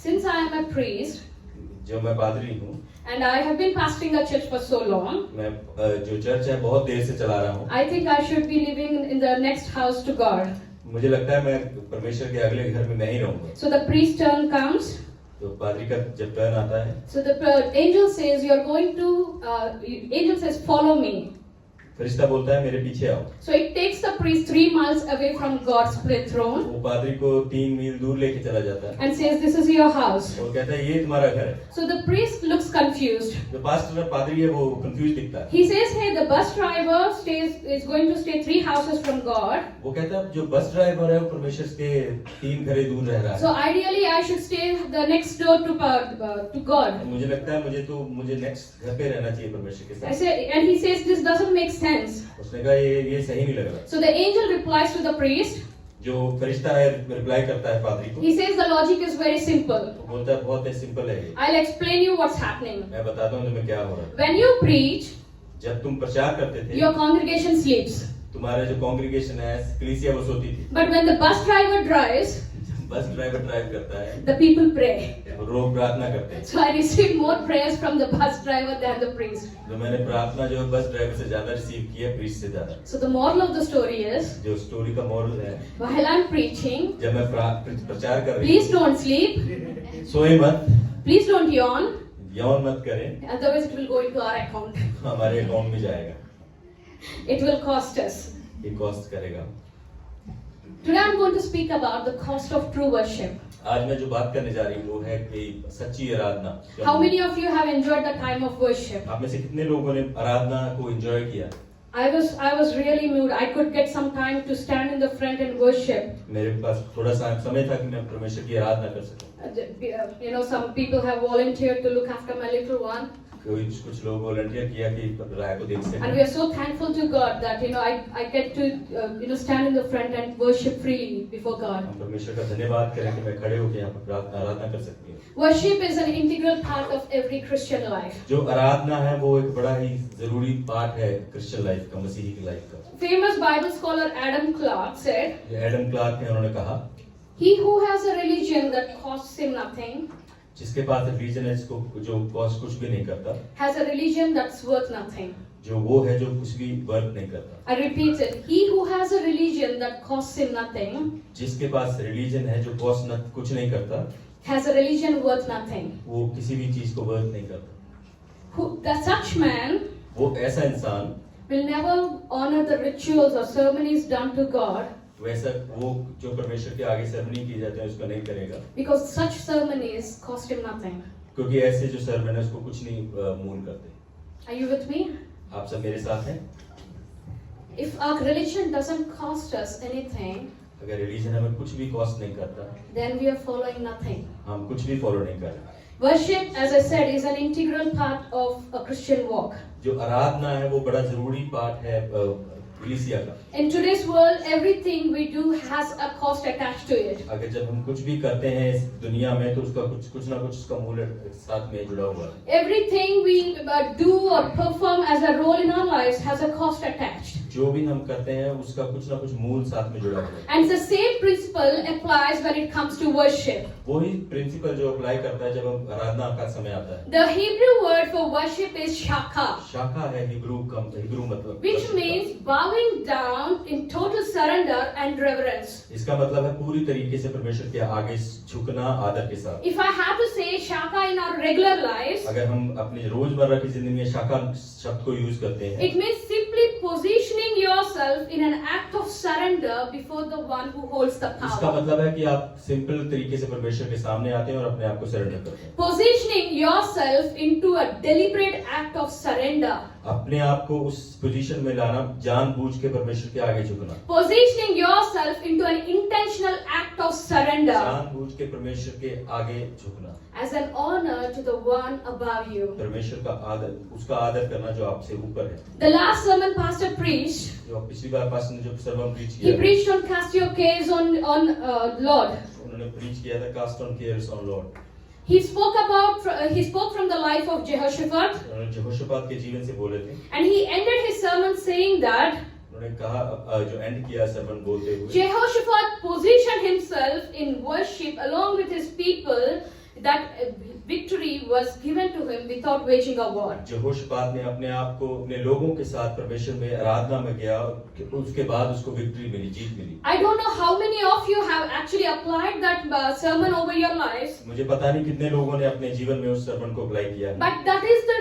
Since I am a priest, जो मैं पादरी हूँ, and I have been pastoring a church for so long, मैं जो चर्च है बहुत देर से चला रहा हूँ। I think I should be living in the next house to God. मुझे लगता है मैं परमेश्वर के अगले घर में मैं ही रहूँगा। So the priest turn comes. तो पादरी का जब टर्न आता है, So the angel says, "You are going to." Angel says, "Follow me." फरिश्ता बोलता है मेरे पीछे आओ। So it takes the priest 3 miles away from God's throne वो पादरी को 3 मील दूर लेके चला जाता है and says, "This is your house." और कहता है ये तुम्हारा घर है। So the priest looks confused. जो पास्टर पादरी है वो कंफ्यूज दिखता है। He says, "Hey, the bus driver is going to stay 3 houses from God. वो कहता है जो बस ड्राइवर है वो परमेश्वर के 3 घरे दूर रह रहा So है। ideally, I should stay the next door to God." मुझे लगता है मुझे नेक्स्ट घर पे रहना चाहिए परमेश्वर के I साथ। say, and he says, "This doesn't make sense." उसने कहा ये सही नहीं लग रहा। So the angel replies to the priest. जो फरिश्ता है रिप्लाई करता है पादरी को। He says, "The logic is very simple. वो बोलता है बहुत सिंपल है ये। I'll explain you what's happening. मैं बताता हूँ तुम्हें क्या हो रहा है। When you preach, जब तुम प्रचार करते थे, your congregation sleeps. तुम्हारा जो कांग्रीगेशन है कलीसिया वो सोती थी। But when the bus driver drives, bus driver drive करता है, the people pray. लोग प्रार्थना करते हैं। So I received more prayers from the bus driver than the priest. तो मैंने प्रार्थना जो है बस ड्राइवर से ज्यादा रिसीव की है प्रीस्ट से ज्यादा। So the moral of the story is, जो स्टोरी का मोरल है, while I'm preaching, जब मैं प्रचार कर रही please don't sleep, हूँ, सोए मत, please don't yawn, यौन मत करें, otherwise it will go into our account. हमारे अकाउंट में जाएगा, It will cost us. ये कॉस्ट करेगा। Today I'm going to speak about the cost of true worship. आज मैं जो बात करने जा रही हूँ वो है कि सच्ची आराधना। How many of you have enjoyed the time of worship? आप में से कितने लोगों ने आराधना को एंजॉय किया? I was really moved. I could get some time to stand in the front and worship. मेरे पास थोड़ा सा समय था कि मैं परमेश्वर की आराधना कर सकूं। You know, some people have volunteered to look after my little one. कुछ लोग वॉलंटियर किया कि राय को देख And सकें। we are so thankful to God that I get to stand in the front and worship freely before God. हम परमेश्वर का धन्यवाद करें कि मैं खड़े होकर यहाँ पर आराधना कर सकती हूँ। Worship is an integral part of every Christian life. जो आराधना है वो एक बड़ा ही जरूरी पार्ट है क्रिश्चियन लाइफ का, मसीही की लाइफ का। Famous Bible scholar Adam Clark said, जो एडम क्लार्क है उन्होंने कहा, "He who has a religion that costs him nothing जिसके पास रिलीजन है जिसको जो कॉस्ट कुछ भी नहीं करता, has a religion that's worth nothing." जो वो है जो कुछ भी वर्थ नहीं करता। I repeat it. He who has a religion that costs him nothing जिसके पास रिलीजन है जो कॉस्ट कुछ नहीं करता, has a religion worth nothing. वो किसी भी चीज को वर्थ नहीं करता। Such man वो ऐसा इंसान will never honor the rituals or ceremonies done to God, वैसा वो जो परमेश्वर के आगे सेरेमनी की जाती है उसको नहीं करेगा, because such ceremonies cost him nothing. क्योंकि ऐसे जो सर्मन है उसको कुछ नहीं मूल करते। Are you with me? आप सब मेरे साथ हैं? If our religion doesn't cost us anything, अगर रिलीजन हमें कुछ भी कॉस्ट नहीं करता, then we are following nothing. हम कुछ भी फॉलो नहीं कर रहे। Worship, as I said, is an integral part of a Christian walk. जो आराधना है वो बड़ा जरूरी पार्ट है कलीसिया का। In today's world, everything we do has a cost attached to it. अगर जब हम कुछ भी करते हैं इस दुनिया में तो उसका कुछ ना कुछ उसका मूल्य साथ में जुड़ा हुआ है। Everything we do or perform as a role in our lives has a cost attached. जो भी हम करते हैं उसका कुछ ना कुछ मूल साथ में जुड़ा हुआ है। And the same principle applies when it comes to worship. वही प्रिंसिपल जो अप्लाई करता है जब हम आराधना का समय आता है। The Hebrew word for worship is shaka, शाखा है हिब्रू मतलब, which means bowing down in total surrender and reverence. इसका मतलब है पूरी तरीके से परमेश्वर के आगे झुकना आदर के साथ। If I have to say shaka in our regular lives, अगर हम अपनी रोजमर्रा की जिंदगी में शाखा शब्द को यूज करते हैं, it means simply positioning yourself in an act of surrender before the one who holds the इसका power. मतलब है कि आप सिंपल तरीके से परमेश्वर के सामने आते हैं और अपने आप को सरेंडर करते हैं। Positioning yourself into a deliberate act of surrender. अपने आप को उस पोजीशन में लाना, जानबूझ के परमेश्वर के आगे झुकना। Positioning yourself into an intentional act of surrender जानबूझ के परमेश्वर के आगे झुकना। as an honor to the one above you. परमेश्वर का आदर, उसका आदर करना जो आपसे ऊपर है। The last sermon Pastor preached, जो पिछली बार पास्टर ने जो सर्मन प्रीच he किया, preached on cast your cares on Lord. उन्होंने प्रीच किया था cast on cares on Lord. He spoke from the life of Jehoshaphat, उन्होंने यहोशापात के जीवन से बोले थे। and he ended his sermon saying that उन्होंने कहा जो एंड किया सर्मन बोलते हुए, Jehoshaphat positioned himself in worship along with his people that victory was given to him without waging a war. यहोशापात ने अपने आप को अपने लोगों के साथ परमेश्वर में आराधना में गया, उसके बाद उसको विक्ट्री मिली, जीत मिली। I don't know how many of you have actually applied that sermon over your lives, मुझे पता नहीं कितने लोगों ने अपने जीवन में उस सरमन को अप्लाई किया है। but that is the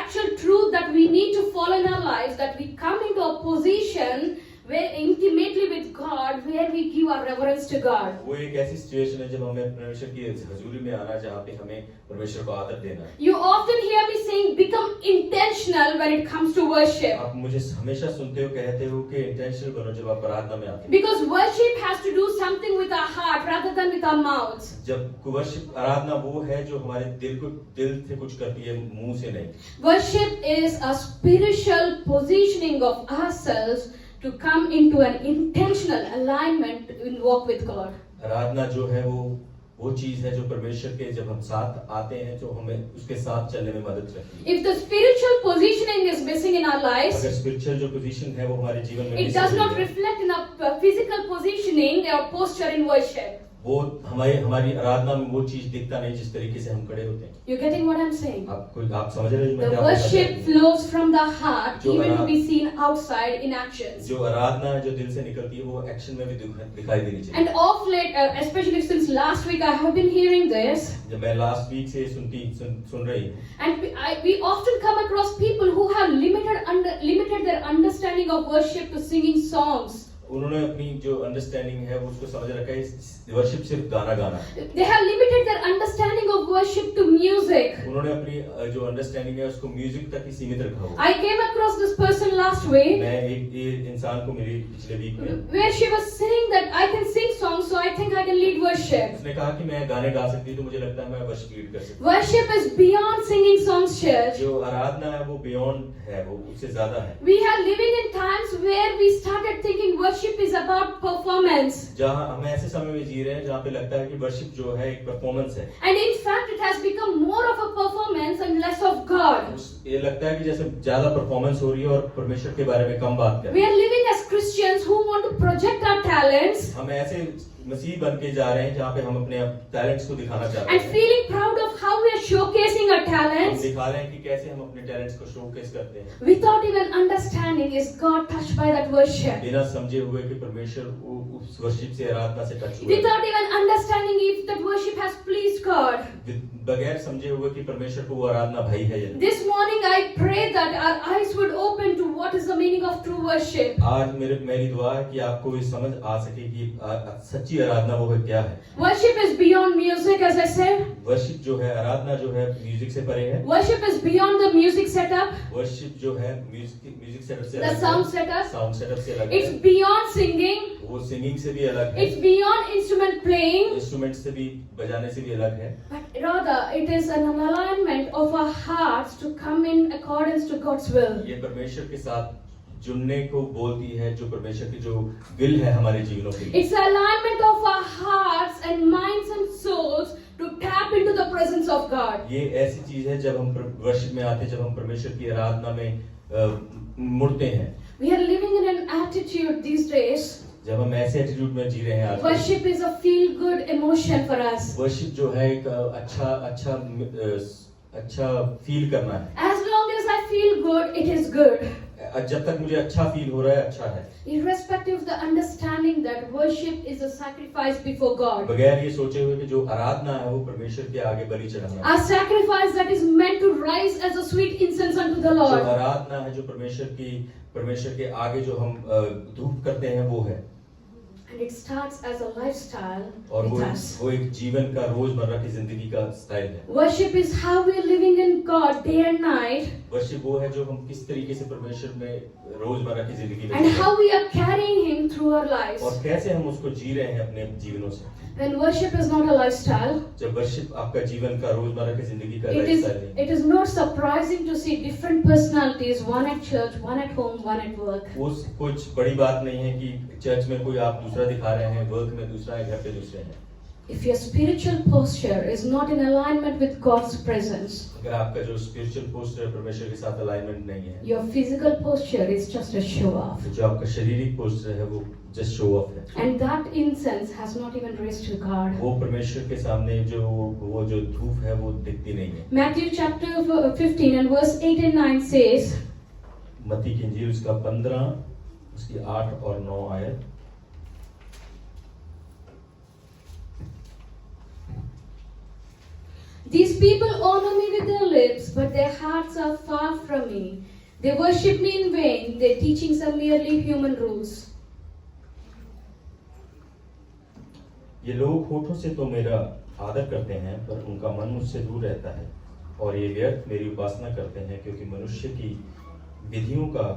actual truth that we need to follow in our lives, that we come into a position where intimately with God, where we give our reverence to God. वो एक ऐसी situation है जब हमें परमेश्वर की हजूरी में आना, जहाँ पे हमें परमेश्वर को आदर देना है। You often hear me saying, become intentional when it comes to worship. आप मुझे हमेशा सुनते हो, कहते हो कि इंटेंशनल बनो जब आप आराधना में आते हो। Because worship has to do something with our heart rather than with our mouths. जब वर्शिप आराधना वो है जो हमारे दिल से कुछ करती है, मुंह से नहीं। Worship is a spiritual positioning of ourselves to come into an intentional alignment in walk with God. आराधना जो है वो चीज है जो परमेश्वर के जब हम साथ आते हैं, जो हमें उसके साथ चलने में मदद करती है। If the spiritual positioning is missing in our lives, अगर स्पिरिचुअल जो पोजीशन है वो हमारे जीवन में it does not reflect in our physical positioning or posture in worship. वो हमारी आराधना में वो चीज दिखता नहीं जिस तरीके से हम खड़े होते हैं। You're getting what I'm saying? आप समझ रहे हो मैं The क्या worship flows from the heart, जो even to be seen outside in actions. जो आराधना है जो दिल से निकलती है वो एक्शन में भी दिखाई देनी चाहिए। And of late, especially since last week, I have been hearing this. जब मैं लास्ट वीक से सुन रही हूँ, And we often come across people who have limited their understanding of worship to singing songs. उन्होंने अपनी जो अंडरस्टैंडिंग है उसको समझ रखा है वर्शिप सिर्फ गाना है। They have limited their understanding of worship to music. उन्होंने अपनी जो अंडरस्टैंडिंग है उसको म्यूजिक तक ही सीमित रखा हुआ। I came across this person last week. मैं एक इंसान को मिली पिछले वीक में, Where she was saying that I can sing songs, so I think I can lead worship. उसने कहा कि मैं गाने गा सकती हूँ, तो मुझे लगता है मैं वर्शिप लीड कर सकती हूँ। Worship is beyond singing songs, church. जो आराधना है वो बियॉन्ड है, वो उससे ज्यादा है। We are living in times where we started thinking worship is about performance. जहाँ हम ऐसे समय में जी रहे हैं जहाँ पे लगता है कि वर्शिप जो है एक परफॉर्मेंस है। And in fact, it has become more of a performance and less of God. ये लगता है कि जैसे ज्यादा परफॉर्मेंस हो रही है और परमेश्वर के बारे में कम बात कर We रहे हैं। are living as Christians who want to project our talents हम ऐसे मसीह बन के जा रहे हैं जहाँ पे हम अपने टैलेंट्स को दिखाना चाहते and हैं। feeling proud of how we are showcasing our हम talents दिखा रहे हैं कि कैसे हम अपने टैलेंट्स को शोकेस करते हैं, without even understanding is God touched by that worship. बिना समझे हुए कि परमेश्वर उस वर्शिप से आराधना से टच हुआ है। Without even understanding if that worship has pleased God. बगैर समझे हुए कि परमेश्वर को वो आराधना भाई है या नहीं। This morning I pray that our eyes would open to what is the meaning of true worship. आज मेरी दुआ है कि आपको ये समझ आ सके कि सच्ची आराधना वो है क्या है। Worship is beyond music, as I said. Worship जो है, आराधना जो है म्यूजिक से परे है। Worship is beyond the music setup, worship जो है म्यूजिक सेटअप से the अलग sound है, setup. साउंड सेटअप से अलग It's है, beyond singing. वो सिंगिंग से भी अलग है, It's beyond instrument playing. Instrument से भी बजाने से भी अलग है। But rather, it is an alignment of our hearts to come in accordance to God's will. ये परमेश्वर के साथ जुड़ने को बोलती है, जो परमेश्वर की जो विल है हमारे जीवनों के लिए। It's an alignment of our hearts and minds and souls to tap into the presence of God. ये ऐसी चीज है जब हम वर्शिप में आते हैं, जब हम परमेश्वर की आराधना में मुड़ते हैं। We are living in an attitude these days. जब हम ऐसे एटीट्यूड में जी रहे हैं आज, Worship is a feel-good emotion for us. Worship जो है एक अच्छा फील करना है। As long as I feel good, it is good. जब तक मुझे अच्छा फील हो रहा है, अच्छा है, Irrespective of the understanding that worship is a sacrifice before God. बगैर ये सोचे हुए कि जो आराधना है वो परमेश्वर के आगे बलि चढ़ाना है। A sacrifice that is meant to rise as a sweet incense unto the जो Lord. आराधना है, जो परमेश्वर के आगे जो हम धूप करते हैं वो है, And it starts as a lifestyle और with us. वो एक जीवन का रोजमर्रा की जिंदगी का स्टाइल है। Worship is how we are living in God day and night, worship वो है जो हम किस तरीके से परमेश्वर में रोजमर्रा की जिंदगी में and जीते हैं, how we are carrying Him through our lives. और कैसे हम उसको जी रहे हैं अपने जीवनों से। When worship is not a lifestyle, जब वर्शिप आपका जीवन का रोजमर्रा की जिंदगी का लाइफस्टाइल है, it is not surprising to see different personalities, one at church, one at home, one at work. उस कुछ बड़ी बात नहीं है कि चर्च में कोई आप दूसरा दिखा रहे हैं, वर्क में दूसरा है, घर पे दूसरे हैं। If your spiritual posture is not in alignment with God's presence, अगर आपका जो स्पिरिचुअल पोस्टर है परमेश्वर के साथ अलाइनमेंट नहीं है, your physical posture is just a show off. तो जो आपका शारीरिक पोस्टर है वो जस्ट शो ऑफ है, And that incense has not even raised to God. वो परमेश्वर के सामने वो जो धूप है वो दिखती नहीं है। Matthew chapter 15 and verse 8 and 9 says, मत्ती की इंजील उसका 15 उसकी 8 और 9 आयत। These people honor me with their lips, but their hearts are far from me. They worship me in vain. Their teachings are merely human rules. ये लोग होठों से तो मेरा आदर करते हैं पर उनका मन मुझसे दूर रहता है, और ये व्यर्थ मेरी उपासना करते हैं क्योंकि मनुष्य की विधियों का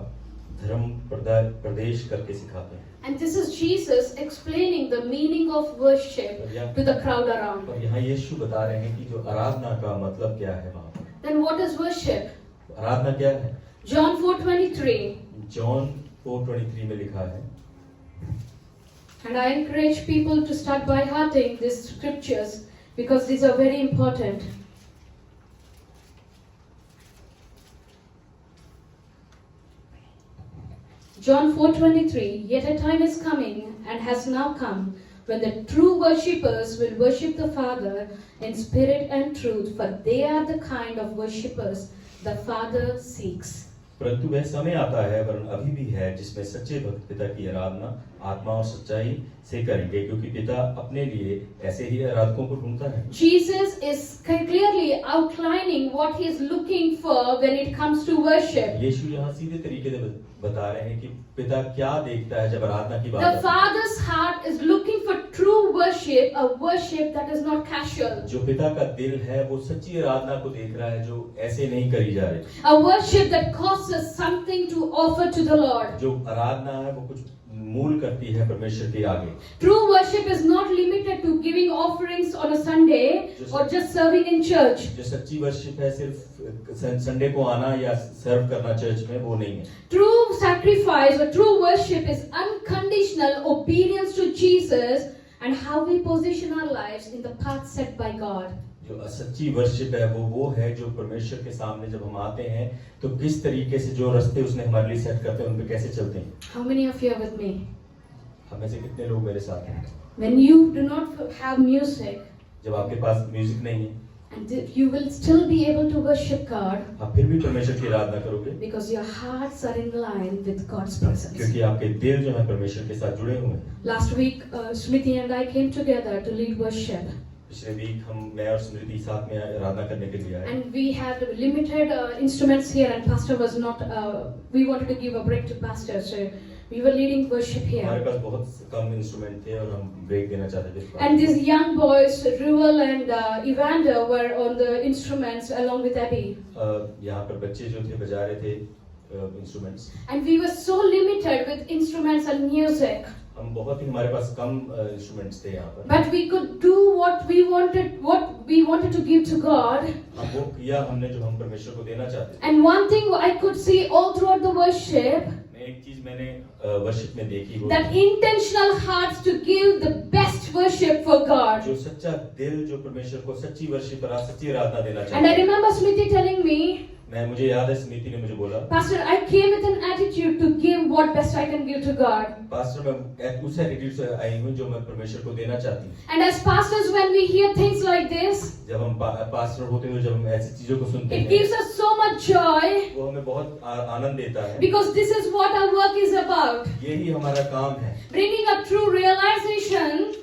धर्म प्रदेश करके सिखाते हैं। And this is Jesus explaining the meaning of worship to the crowd around. और यहाँ यीशु बता रहे हैं कि जो आराधना का मतलब क्या है वहाँ पर। Then what is worship? आराधना क्या है? John 4:23. जॉन 4:23 में लिखा है। And I encourage people to start by hearting these scriptures because these are very important. John 4:23. Yet a time is coming and has now come when the true worshippers will worship the Father in spirit and truth, for they are the kind of worshippers the Father seeks. परंतु वह समय आता है वरन अभी भी है जिसमें सच्चे भक्त पिता की आराधना आत्मा और सच्चाई से करेंगे, क्योंकि पिता अपने लिए ऐसे ही आराधकों को ढूंढता है। Jesus is clearly outlining what he is looking for when it comes to worship. यीशु यहाँ सीधे तरीके से बता रहे हैं कि पिता क्या देखता है जब आराधना की बात The आती है। Father's heart is looking for true worship, a worship that is not casual. जो पिता का दिल है वो सच्ची आराधना को देख रहा है जो ऐसे नहीं करी जा रही, A worship that costs us something to offer to the Lord. जो आराधना है वो कुछ मूल करती है परमेश्वर के आगे। True worship is not limited to giving offerings on a Sunday or just serving in church. जो सच्ची वर्शिप है सिर्फ संडे को आना या सर्व करना चर्च में, वो नहीं है। True sacrifice or true worship is unconditional obedience to Jesus and how we position our lives in the path set by God. जो सच्ची वर्शिप है वो है जो परमेश्वर के सामने जब हम आते हैं तो किस तरीके से जो रास्ते उसने हमारे लिए सेट करते हैं उन पे कैसे चलते हैं। How many of you are with me? हम में से कितने लोग मेरे साथ हैं? When you do not have music, जब आपके पास म्यूजिक नहीं है and you will still be able to worship God आप फिर भी परमेश्वर की आराधना करोगे, because your hearts are in line with God's presence. क्योंकि आपके दिल जो है परमेश्वर के साथ जुड़े हुए हैं। Last week, Smriti and I came together to lead worship. पिछले वीक मैं और स्मृति साथ में आराधना करने के लिए आए, And we had limited instruments here, and Pastor was not. We wanted to give a break to Pastor, so we were leading worship हमारे here. पास बहुत कम इंस्ट्रूमेंट थे और हम ब्रेक देना चाहते थे। And these young boys, Ruel and Evander, were on the instruments along with Abby. यहाँ पर बच्चे जो थे बजा रहे थे instruments. And we were so limited with instruments and music. हम बहुत ही हमारे पास कम इंस्ट्रूमेंट्स थे यहाँ पर, But we could do what we wanted to give to God. हम वो किया हमने जो हम परमेश्वर को देना चाहते थे। And one thing I could see all throughout the worship, एक चीज मैंने वर्शिप में देखी वो that intentional hearts to give the best worship for God. जो सच्चा दिल जो परमेश्वर को सच्ची वर्शिप और सच्ची आराधना देना And I चाहता है। remember Smriti telling me, मुझे याद है स्मृति ने मुझे बोला, Pastor, I came with an attitude to give what best I can give to God. Pastor मैं उस एटीट्यूड से आई हूँ जो मैं परमेश्वर को देना चाहती हूँ। And as pastors, when we hear things like this, जब हम पास्टर होते हैं, जब हम ऐसी चीजों को सुनते it हैं, gives us so much joy वो हमें बहुत आनंद देता है, because this is what our work is about. यही हमारा काम है, Bringing a true realization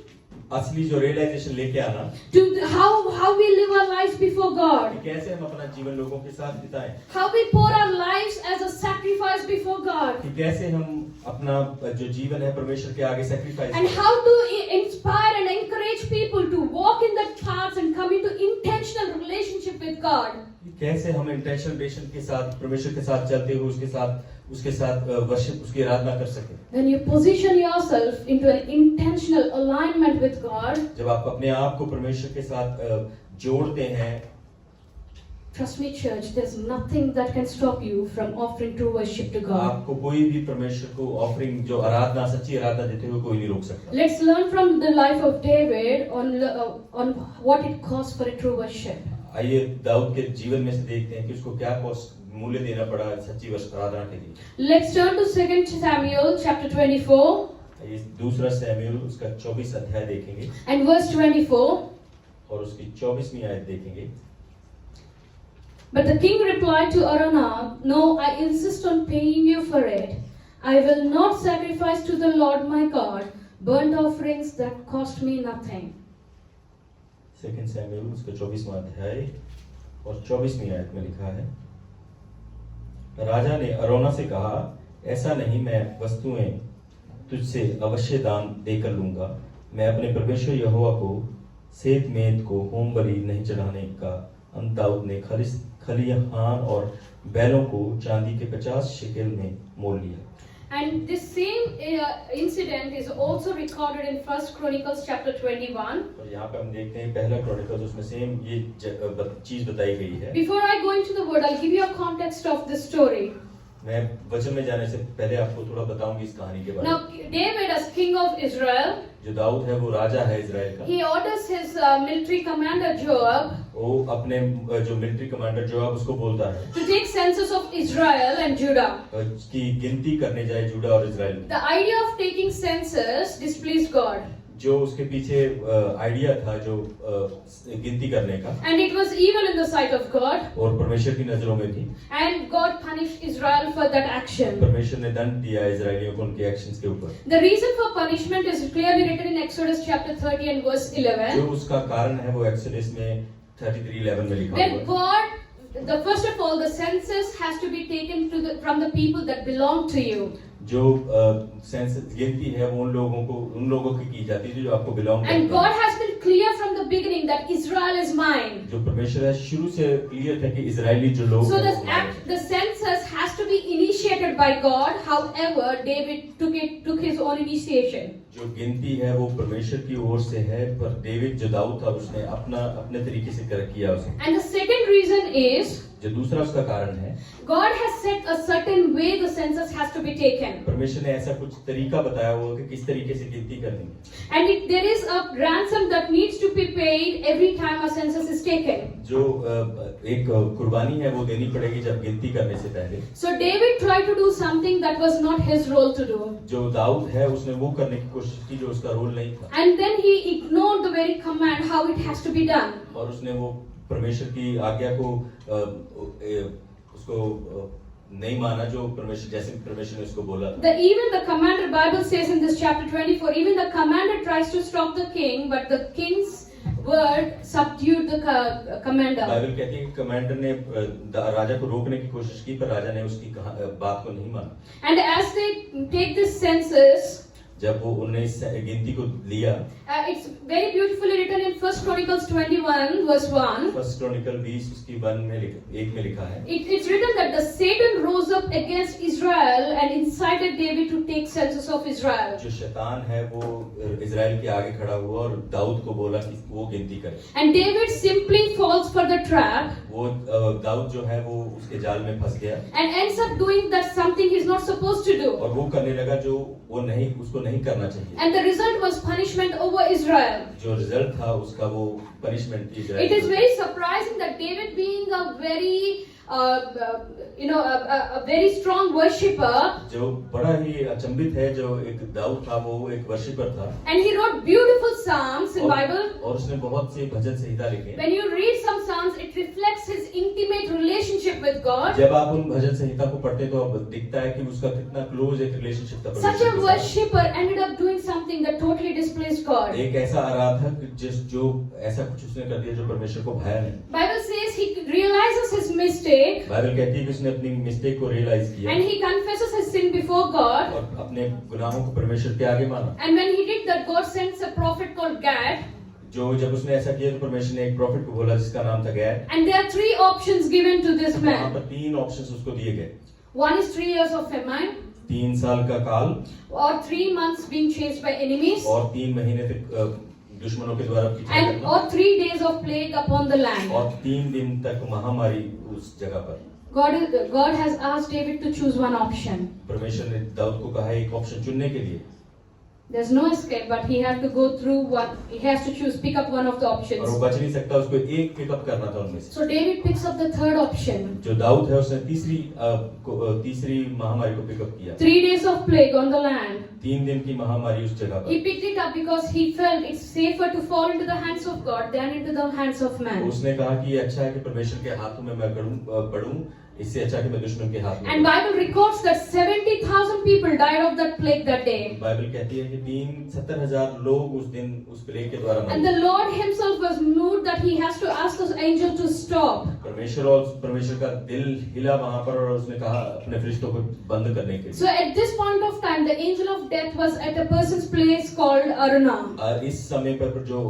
असली जो रियलाइजेशन लेके आना to how we live our lives before God. कि कैसे हम अपना जीवन लोगों के साथ बिताएं, How we pour our lives as a sacrifice before God. कि कैसे हम अपना जो जीवन है परमेश्वर के आगे सैक्रिफाइस And करें, how to inspire and encourage people to walk in that path and come into intentional relationship with God. कैसे हम इंटेंशनल रिलेशन के साथ परमेश्वर के साथ चलते हुए उसके साथ वर्शिप उसकी आराधना कर सकें। When you position yourself into an intentional alignment with God, जब आप अपने आप को परमेश्वर के साथ जोड़ते हैं, Trust me, church, there's nothing that can stop you from offering true worship to God. आपको कोई भी परमेश्वर को ऑफरिंग जो आराधना सच्ची आराधना देते हुए कोई नहीं रोक सकता। Let's learn from the life of David on what it costs for a true worship. आइए दाऊद के जीवन में से देखते हैं कि उसको क्या कॉस्ट मूल्य देना पड़ा सच्ची आराधना के लिए। Let's turn to 2 Samuel chapter 24 आइए दूसरा सैमुएल उसका 24 अध्याय देखेंगे and verse 24. और उसकी 24वीं आयत देखेंगे। But the king replied to Araunah, "No, I insist on paying you for it. I will not sacrifice to the Lord my God burnt offerings that cost me nothing." 2 Samuel उसका 24वां अध्याय और 24वीं आयत में लिखा है, राजा ने अरोना से कहा, ऐसा नहीं, मैं वस्तुएं तुझसे अवश्य दान देकर लूंगा। मैं अपने परमेश्वर यहोवा को सेत मेद को होम बलि नहीं चढ़ाने का। अंत दाऊद ने खलिहान और बैलों को चांदी के 50 शेकेल में मोल लिया। And this same incident is also recorded in 1 Chronicles chapter 21. और यहाँ पे हम देखते हैं पहला क्रॉनिकल्स उसमें सेम ये चीज बताई गई है। Before I go into the word, I'll give you a context of this story. मैं वचन में जाने से पहले आपको थोड़ा बताऊंगी इस कहानी के बारे में। Now, David, as king of Israel, जो दाऊद है वो राजा है इजराइल का। he orders his military commander Joab वो अपने जो मिलिट्री कमांडर जोआब उसको बोलता है to take census of Israel and Judah. उसकी गिनती करने जाए जुड़ा और इजराइल में। The idea of taking census displeased God. जो उसके पीछे आइडिया था जो गिनती करने का, And it was evil in the sight of God. और परमेश्वर की नजरों में थी। And God punished Israel for that action. परमेश्वर ने दंड दिया इजरायलियों को उनके एक्शंस के ऊपर। The reason for punishment is clearly written in Exodus chapter 30 and verse 11. जो उसका कारण है वो एक्सोडस में 33:11 में लिखा When हुआ है। God, first of all, the census has to be taken from the people that belong to you. जो सेंसस गिनती है वो उन लोगों की जाती है जो आपको बिलोंग करते हैं। And God has been clear from the beginning that Israel is mine. जो परमेश्वर है शुरू से क्लियर था कि इजरायली जो लोग So हैं the census has to be initiated by God. However, David took his own initiation. जो गिनती है वो परमेश्वर की ओर से है, पर डेविड जो दाऊद था उसने अपने तरीके से किया उसे। And the second reason is जो दूसरा उसका कारण है, God has set a certain way the census has to be taken. परमेश्वर ने ऐसा कुछ तरीका बताया हुआ कि किस तरीके से गिनती करनी है। And there is a ransom that needs to be paid every time a census is taken. जो एक कुर्बानी है वो देनी पड़ेगी जब गिनती करने से पहले। So David tried to do something that was not his role to do. जो दाऊद है उसने वो करने की कोशिश की जो उसका रोल नहीं था। And then he ignored the very command how it has to be done. और उसने वो परमेश्वर की आज्ञा को उसको नहीं माना जो जैसे परमेश्वर ने उसको बोला। Even the commander, Bible says in this chapter 24, even the commander tries to stop the king, but the king's word subdued the commander. Bible कहती है कि कमांडर ने राजा को रोकने की कोशिश की पर राजा ने उसकी बात को नहीं माना। And as they take this census, जब वो उन्होंने इस गिनती को लिया, it's very beautifully written in 1 Chronicles 21 verse 1. 1 Chronicle 20 उसकी 1 में लिखा है। It's written that the Satan rose up against Israel and incited David to take census of Israel. जो शैतान है वो इजराइल के आगे खड़ा हुआ और दाऊद को बोला कि वो गिनती करे। And David simply falls for the trap. वो दाऊद जो है वो उसके जाल में फंस गया And ends up doing that something he's not supposed to do. और वो करने लगा जो वो उसको नहीं करना चाहिए। And the result was punishment over Israel. जो रिजल्ट था उसका वो पनिशमेंट थी Israel. It is very surprising that David, being a very a very strong worshipper, जो बड़ा ही अचंभित है, जो एक दाऊद था वो एक वर्शिपर था। and he wrote beautiful psalms in Bible. और उसने बहुत से भजन संहिता लिखे। When you read some psalms, it reflects his intimate relationship with God. जब आप उन भजन संहिता को पढ़ते तो अब दिखता है कि उसका कितना क्लोज एक रिलेशनशिप था। Such a worshipper ended up doing something that totally displeased God. एक ऐसा आराधक जो ऐसा कुछ उसने कर दिया जो परमेश्वर को भाया नहीं। Bible says he realizes his mistake. Bible कहती है कि उसने अपनी मिस्टेक को रियलाइज किया। And he confesses his sin before God. और अपने गुनाहों को परमेश्वर के आगे माना। And when he did that, God sends a prophet called Gad. जब उसने ऐसा किया तो परमेश्वर ने एक प्रॉफिट को बोला जिसका नाम था गैड। And there are 3 options given to this वहाँ man. पर 3 ऑप्शंस उसको दिए गए। One is 3 years of famine. 3 साल का काल। Or 3 months being chased by enemies. और 3 महीने तक दुश्मनों के द्वारा पीछा and करना or 3 days of plague upon the land. और 3 दिन तक महामारी उस जगह पर। God has asked David to choose one option. परमेश्वर ने दाऊद को कहा है एक ऑप्शन चुनने के लिए, There's no escape, but he had to go through one. He has to choose, pick up one of the और वो options. बच नहीं सकता, उसको एक पिकअप करना था उनमें से। So David picks up the third option. जो दाऊद है उसने तीसरी महामारी को पिकअप किया। 3 days of plague on the land. 3 दिन की महामारी उस जगह He पर। picked it up because he felt it's safer to fall into the hands of God than into the hands of man. उसने कहा कि ये अच्छा है कि परमेश्वर के हाथों में मैं पड़ूं, इससे अच्छा कि मैं दुश्मन के हाथ में And पड़ूं। Bible records that 70,000 people died of that plague that day. Bible कहती है कि 70,000 लोग उस दिन उस प्लेग के द्वारा And मरे। the Lord himself was moved that he has to ask the angel to stop. परमेश्वर का दिल हिला वहां पर और उसने कहा अपने फरिश्तों को बंद करने के So लिए। at this point of time, the angel of death was at a person's place called Aruna. इस समय पर जो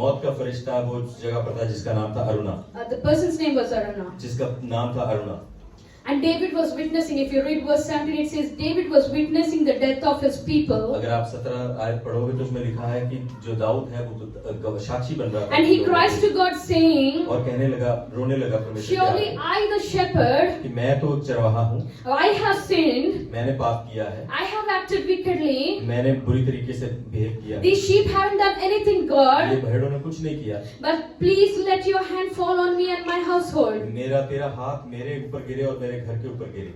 मौत का फरिश्ता वो उस जगह पर था जिसका नाम था Aruna, The person's name was Aruna. जिसका नाम था Aruna. And David was witnessing, if you read verse 17, it says David was witnessing the death of his people. अगर आप 17 आयत पढ़ोगे तो उसमें लिखा है कि जो दाऊद है वो साक्षी बन रहा था। And he cries to God saying, और कहने लगा, रोने लगा परमेश्वर के surely आगे I the shepherd, कि मैं तो चरवाहा हूँ, I have sinned, मैंने पाप किया है, I have acted wickedly, मैंने बुरी तरीके से बिहेव किया है। these sheep haven't done anything, ये God, भेड़ों ने कुछ नहीं किया, but please let your hand fall on me and my household. मेरा तेरा हाथ मेरे ऊपर गिरे और मेरे घर के ऊपर गिरे।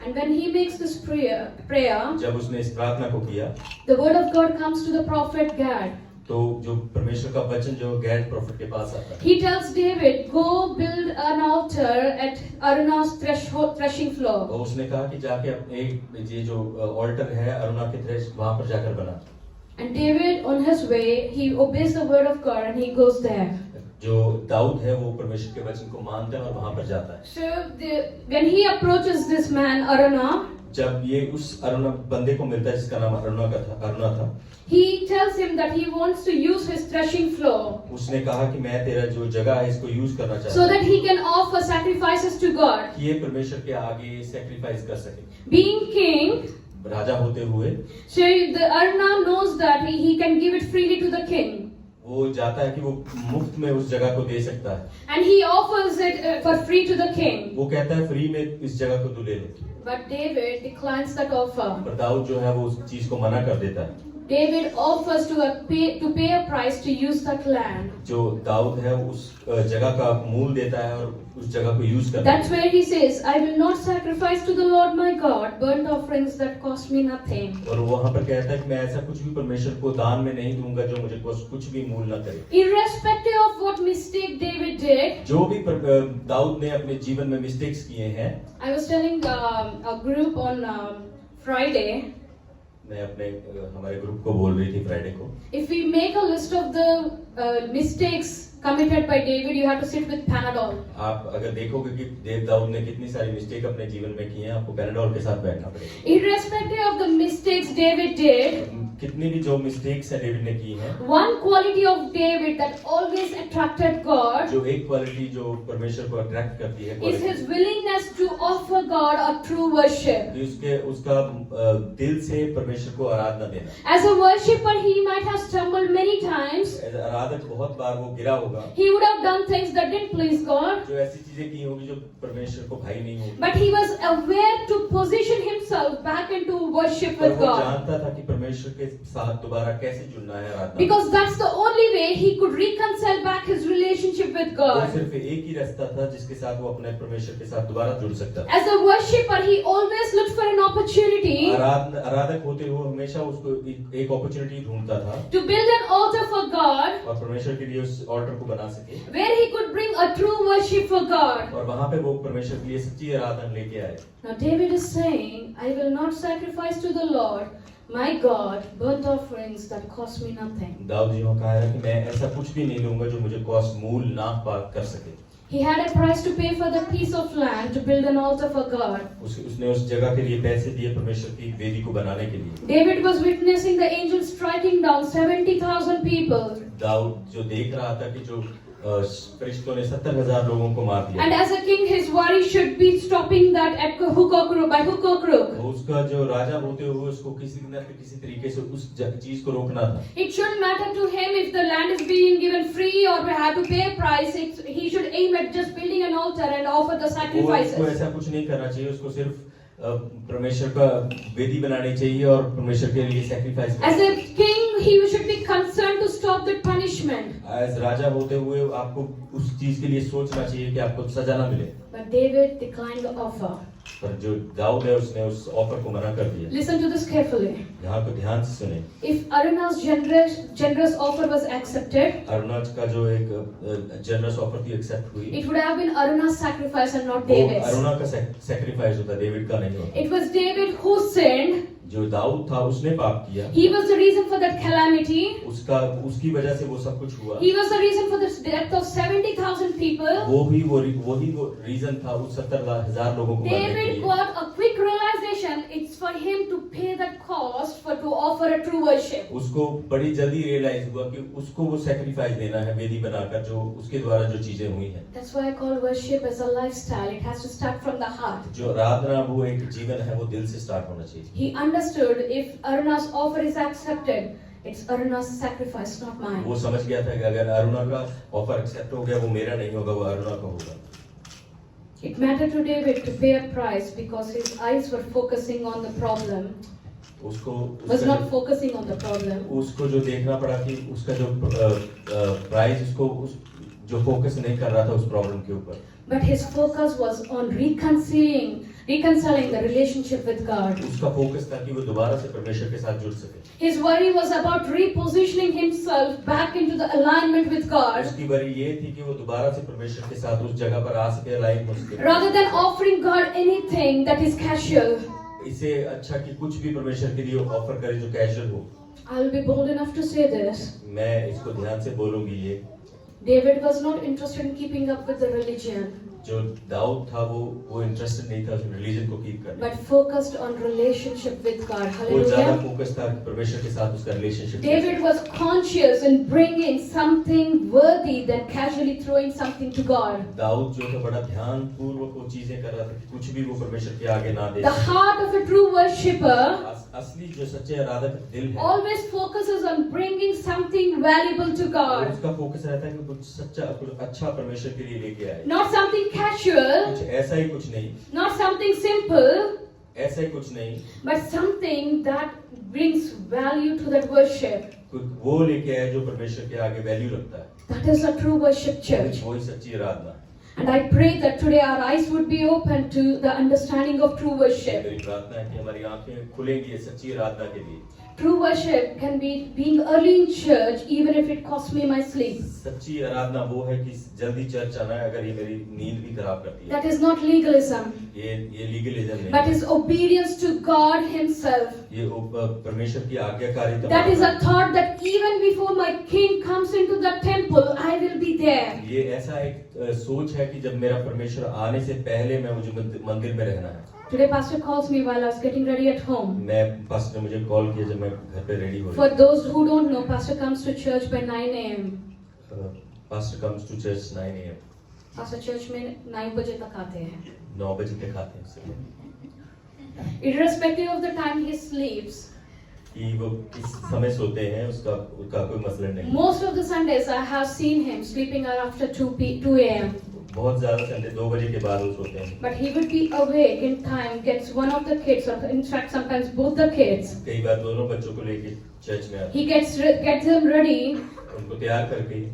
And when he makes this prayer, जब उसने इस प्रार्थना को किया the word of God comes to the prophet Gad. तो जो परमेश्वर का वचन जो गैड प्रोफेट के पास आता है, He tells David, go build an altar at Aruna's threshing floor. और उसने कहा कि जाके अपने ये जो ऑल्टर है अरुणा के थ्रेश वहां पर जाकर बना। And David, on his way, he obeys the word of God and he goes there. जो दाऊद है वो परमेश्वर के वचन को मानता है और वहां पर जाता है। So when he approaches this man Aruna, जब ये उस अरुणा बंदे को मिलता है जिसका नाम अरुणा था, he tells him that he wants to use his threshing floor उसने कहा कि मैं तेरा जो जगह है इसको यूज करना चाहता so हूं that he can offer sacrifices to God. कि ये परमेश्वर के आगे सैक्रिफाइस कर सके। Being king, राजा होते हुए so the Aruna knows that he can give it freely to the king. वो जाता है कि वो मुफ्त में उस जगह को दे सकता है, And he offers it for free to the king. वो कहता है फ्री में इस जगह को तू ले ले। But David declines that offer. पर दाऊद जो है वो उस चीज को मना कर देता है। David offers to pay a price to use that land. जो दाऊद है उस जगह का मूल देता है और उस जगह को यूज करता That's where he says, I will not sacrifice to the Lord my God burnt offerings that cost me nothing. और वहां पर कहता है कि मैं ऐसा कुछ भी परमेश्वर को दान में नहीं दूंगा जो मुझे कुछ भी मूल ना करे। Irrespective of what mistake David did, जो भी दाऊद ने अपने जीवन में मिस्टेक्स किए हैं, I was telling a group on Friday, मैं अपने हमारे ग्रुप को बोल रही थी फ्राइडे को, if we make a list of the mistakes committed by David, you have to sit with Panadol. आप अगर देखोगे कि दाऊद ने कितनी सारी मिस्टेक अपने जीवन में की हैं, आपको पैनाडोल के साथ बैठना पड़ेगा। Irrespective of the mistakes David did, कितनी भी जो मिस्टेक्स है डेविड ने की हैं, one quality of David that always attracted God जो एक क्वालिटी जो परमेश्वर को अट्रैक्ट करती है is his quality, willingness to offer God a true worship. कि उसका दिल से परमेश्वर को आराधना देना। As a worshipper, he might have stumbled many times. आराधक बहुत बार वो गिरा होगा, He would have done things that didn't please God. जो ऐसी चीजें की होगी जो परमेश्वर को भाई नहीं होगी, But he was aware to position himself back into worship पर with वो God. जानता था कि परमेश्वर के साथ दोबारा कैसे जुड़ना है आराधना। Because that's the only way he could reconcile back his relationship with वो God. सिर्फ एक ही रास्ता था जिसके साथ वो अपने परमेश्वर के साथ दोबारा जुड़ सकता था। As a worshipper, he always looked for an opportunity आराधक होते हुए हमेशा उसको एक अपॉर्चुनिटी ढूंढता था to build an altar for God और परमेश्वर के लिए उस ऑल्टर को बना सके, where he could bring a true worship for God. और वहां पे वो परमेश्वर के लिए सच्ची आराधना लेके आए। Now David is saying, I will not sacrifice to the Lord my God burnt offerings that cost me nothing. Dawood जी ने कहा है कि मैं ऐसा कुछ भी नहीं लूंगा जो मुझे कॉस्ट मूल ना पार कर सके। He had a price to pay for the piece of land to build an altar for God. उसने उस जगह के लिए पैसे दिए परमेश्वर की वेदी को बनाने के लिए। David was witnessing the angels striking down 70,000 people. Dawood जो देख रहा था कि जो फरिश्तों ने 70,000 लोगों को मार दिया। And as a king, his worry should be stopping that at hook or crook, by hook or crook. तो उसका जो राजा होते हुए उसको किसी न किसी तरीके से उस चीज को रोकना था। It shouldn't matter to him if the land is being given free or we have to pay a price. He should aim at just building an altar and offer the उसको sacrifices. ऐसा कुछ नहीं करना चाहिए, उसको सिर्फ परमेश्वर का वेदी बनानी चाहिए और परमेश्वर के लिए sacrifice As a king, he should be concerned to stop the punishment. As राजा होते हुए आपको उस चीज के लिए सोचना चाहिए कि आपको सजा ना मिले। But David declined the offer. पर जो दाऊद है उसने उस ऑफर को मना कर दिया। Listen to this carefully. यहाँ को ध्यान से सुने। If Aruna's generous offer was accepted, अरुणाच का जो एक जनरस ऑफर थी एक्सेप्ट हुई, it would have been Aruna's sacrifice and not वो David's. अरुणा का सैक्रिफाइस होता, डेविड का नहीं होता। It was David who sinned. जो दाऊद था उसने पाप किया, He was the reason for that calamity. उसकी वजह से वो सब कुछ हुआ। He was the reason for the death of 70,000 people. वही वो रीजन था उस 70,000 लोगों को मारने के David लिए। got a quick realization it's for him to pay that cost for to offer a true worship. उसको बड़ी जल्दी रियलाइज हुआ कि उसको वो सैक्रिफाइस देना है वेदी बनाकर, जो उसके द्वारा जो चीजें हुई हैं। That's why I call worship as a lifestyle. It has to start from the heart. जो आराधना वो एक जीवन है, वो दिल से स्टार्ट होना चाहिए। He understood if Aruna's offer is accepted, it's Aruna's sacrifice, not mine. वो समझ गया था कि अगर अरुणा का ऑफर एक्सेप्ट हो गया, वो मेरा नहीं होगा, वो अरुणा का होगा। It mattered to David to pay a price because his eyes were focusing on the problem. Was not focusing on the problem. उसको जो देखना पड़ा कि उसका जो प्राइस जो फोकस नहीं कर रहा था उस प्रॉब्लम के ऊपर, But his focus was on reconciling the relationship with God. उसका फोकस था कि वो दोबारा से परमेश्वर के साथ जुड़ सके। His worry was about repositioning himself back into the alignment with God. उसकी वरी ये थी कि वो दोबारा से परमेश्वर के साथ उस जगह पर आ सके, अलाइन हो सके। Rather than offering God anything that is casual. इससे अच्छा कि कुछ भी परमेश्वर के लिए ऑफर करे जो कैजुअल हो। I'll be bold enough to say this. मैं इसको ध्यान से बोलूंगी ये। David was not interested in keeping up with the religion. जो दाऊद था वो इंटरेस्टेड नहीं था उस रिलीजन को कीप करने, but focused on relationship with God. वो ज्यादा Hallelujah. फोकस था परमेश्वर के साथ उसका relationship. David was conscious in bringing something worthy than casually throwing something to God. Dawood जो था बड़ा ध्यान पूर्वक वो चीजें कर रहा था कि कुछ भी वो परमेश्वर के आगे ना दे। The heart of a true worshipper असली जो सच्चे आराधक दिल है, always focuses on bringing something valuable to God. उसका फोकस रहता है कि कुछ सच्चा कुछ अच्छा परमेश्वर के लिए लेके आए। Not something casual, कुछ ऐसा ही कुछ नहीं, not something simple, ऐसा ही कुछ नहीं, but something that brings value to that worship. कुछ वो लेके आए जो परमेश्वर के आगे वैल्यू रखता है। That is a true worship church. वही सच्ची आराधना। And I pray that today our eyes would be open to the understanding of true worship. मेरी प्रार्थना है कि हमारी आंखें खुलेंगी ये सच्ची आराधना के लिए। True worship can be being early in church even if it costs me my sleep. सच्ची आराधना वो है कि जल्दी चर्च आना है अगर ये मेरी नींद भी खराब करती है। That is not legalism, ये लीगलिज्म नहीं, but is obedience to God Himself. ये परमेश्वर की आज्ञाकारिता। That is a thought that even before my King comes into the temple, I will be there. ये ऐसा एक सोच है कि जब मेरा परमेश्वर आने से पहले मुझे मंदिर में रहना है। Today Pastor calls me while I was getting ready at home. Pastor ने मुझे कॉल किया जब मैं घर पे रेडी हो For रही। those who don't know, Pastor comes to church by 9 a.m. Pastor comes to church 9 AM। Pastor church में 9 बजे तक आते हैं. 9 बजे तक आते हैं सुबह। Irrespective of the time he sleeps. कि वो किस समय सोते हैं उसका कोई मसला नहीं। Most of the Sundays I have seen him sleeping after 2 a.m. बहुत ज्यादा संडे 2 बजे के बाद वो सोते हैं। But he would be awake in time, gets one of the kids, or in fact sometimes both the kids. कई बार दोनों बच्चों को लेके चर्च में आते He gets them ready, हैं, उनको तैयार करके,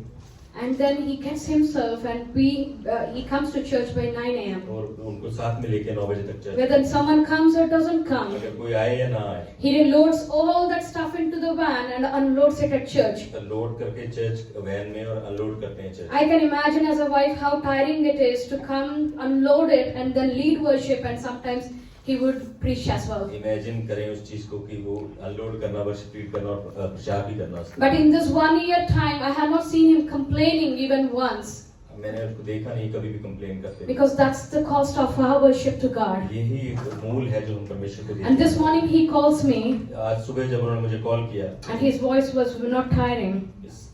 and then he gets himself, and he comes to church by 9 a.m. और उनको साथ में लेके 9 बजे तक church. Whether someone comes or doesn't come, अगर कोई आए या ना आए, he loads all that stuff into the van and unloads it at church. तो लोड करके चर्च वैन में और अनलोड करते हैं church. I can imagine as a wife how tiring it is to come, unload it, and then lead worship, and sometimes he would preach as well. Imagine करें उस चीज को कि वो अनलोड करना, वर्शिप लीड करना और प्रचार भी करना। But in this 1 year time, I have not seen him complaining even once. मैंने उसको देखा नहीं कभी भी कंप्लेन करते हुए। because that's the cost of our worship to God. यही एक मूल है जो हम परमेश्वर को देते And this हैं। morning he calls me, आज सुबह जब उन्होंने मुझे कॉल किया, and his voice was not tiring.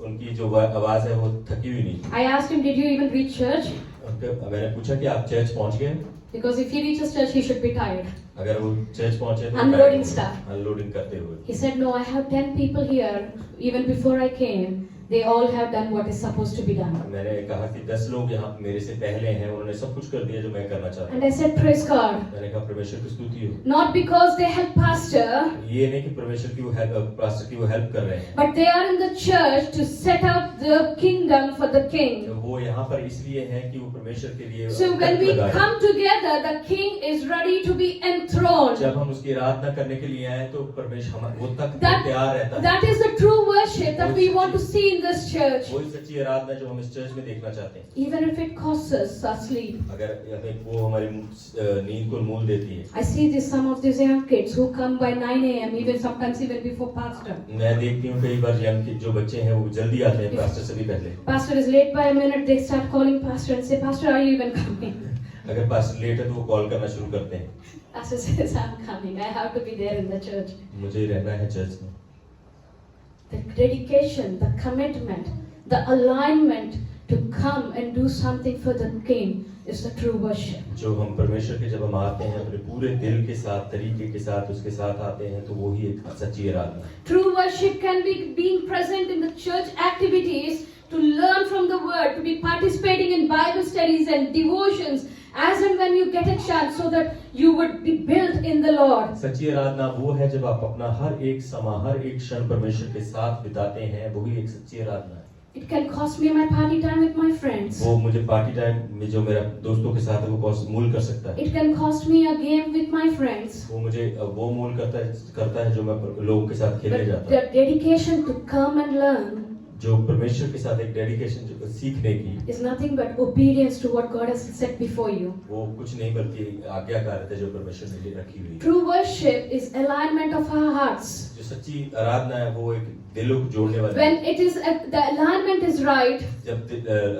उनकी जो आवाज है वो थकी हुई नहीं। I asked him, did you even reach church? मैंने पूछा कि आप चर्च पहुंच गए? Because if he reaches church, he should be tired. अगर वो चर्च पहुंचे तो Unloading stuff. अनलोडिंग करते हुए। He said, no, I have 10 people here. Even before I came, they all have done what is supposed to be done. मैंने कहा कि 10 लोग यहाँ मेरे से पहले हैं, उन्होंने सब कुछ कर दिया जो मैं करना चाहता And I said, praise God. मैंने कहा परमेश्वर की स्तुति हो। Not because they help pastor, ये नहीं कि परमेश्वर की वो पास्टर की वो हेल्प कर रहे हैं, but they are in the church to set up the kingdom for the king. वो यहाँ पर इसलिए हैं कि वो परमेश्वर के लिए So when तख्त we लगाए। come together, the king is ready to be enthroned. जब हम उसकी आराधना करने के लिए आए तो परमेश्वर वो तख्त That, तैयार रहता है। that is the true worship that we want to see in this church. वही सच्ची आराधना जो हम इस चर्च में देखना चाहते हैं। Even if it costs us our sleep. अगर हमें वो हमारी नींद को मूल देती है। I see this some of these young kids who come by 9 a.m. even sometimes even before pastor. मैं देखती हूँ कई बार यंग के जो बच्चे हैं वो जल्दी आते हैं पास्टर से भी पहले। Pastor is late by a minute, they start calling pastor and say, Pastor, are you even coming? अगर पास्टर लेट है तो वो कॉल करना शुरू करते हैं। Pastor says, I'm coming. I have to be there in the church. मुझे रहना है चर्च में। The dedication, the commitment, the alignment to come and do something for the king is the true worship. जो हम परमेश्वर के जब हम आते हैं अपने पूरे दिल के साथ तरीके के साथ उसके साथ आते हैं तो वो ही एक सच्ची आराधना है। True worship can be being present in the church activities to learn from the word, to be participating in Bible studies and devotions as and when you get a chance so that you would be built in the Lord. सच्ची आराधना वो है जब आप अपना हर एक समय हर एक क्षण परमेश्वर के साथ बिताते हैं, वही एक सच्ची आराधना है। It can cost me my party time with my friends. वो मुझे पार्टी टाइम में जो मेरा दोस्तों के साथ है वो मूल कर सकता है। It can cost me a game with my friends. वो मुझे वो मूल करता है जो मैं लोगों के साथ खेलने But जाता the हूँ। dedication to come and learn जो परमेश्वर के साथ एक डेडिकेशन जो सीखने की is nothing but obedience to what God has set before you. वो कुछ नहीं बल्कि आज्ञाकारिता जो परमेश्वर ने लिए रखी हुई है। True worship is alignment of our hearts. जो सच्ची आराधना है वो एक दिलों को जोड़ने वाला है। When it is the alignment is right, जब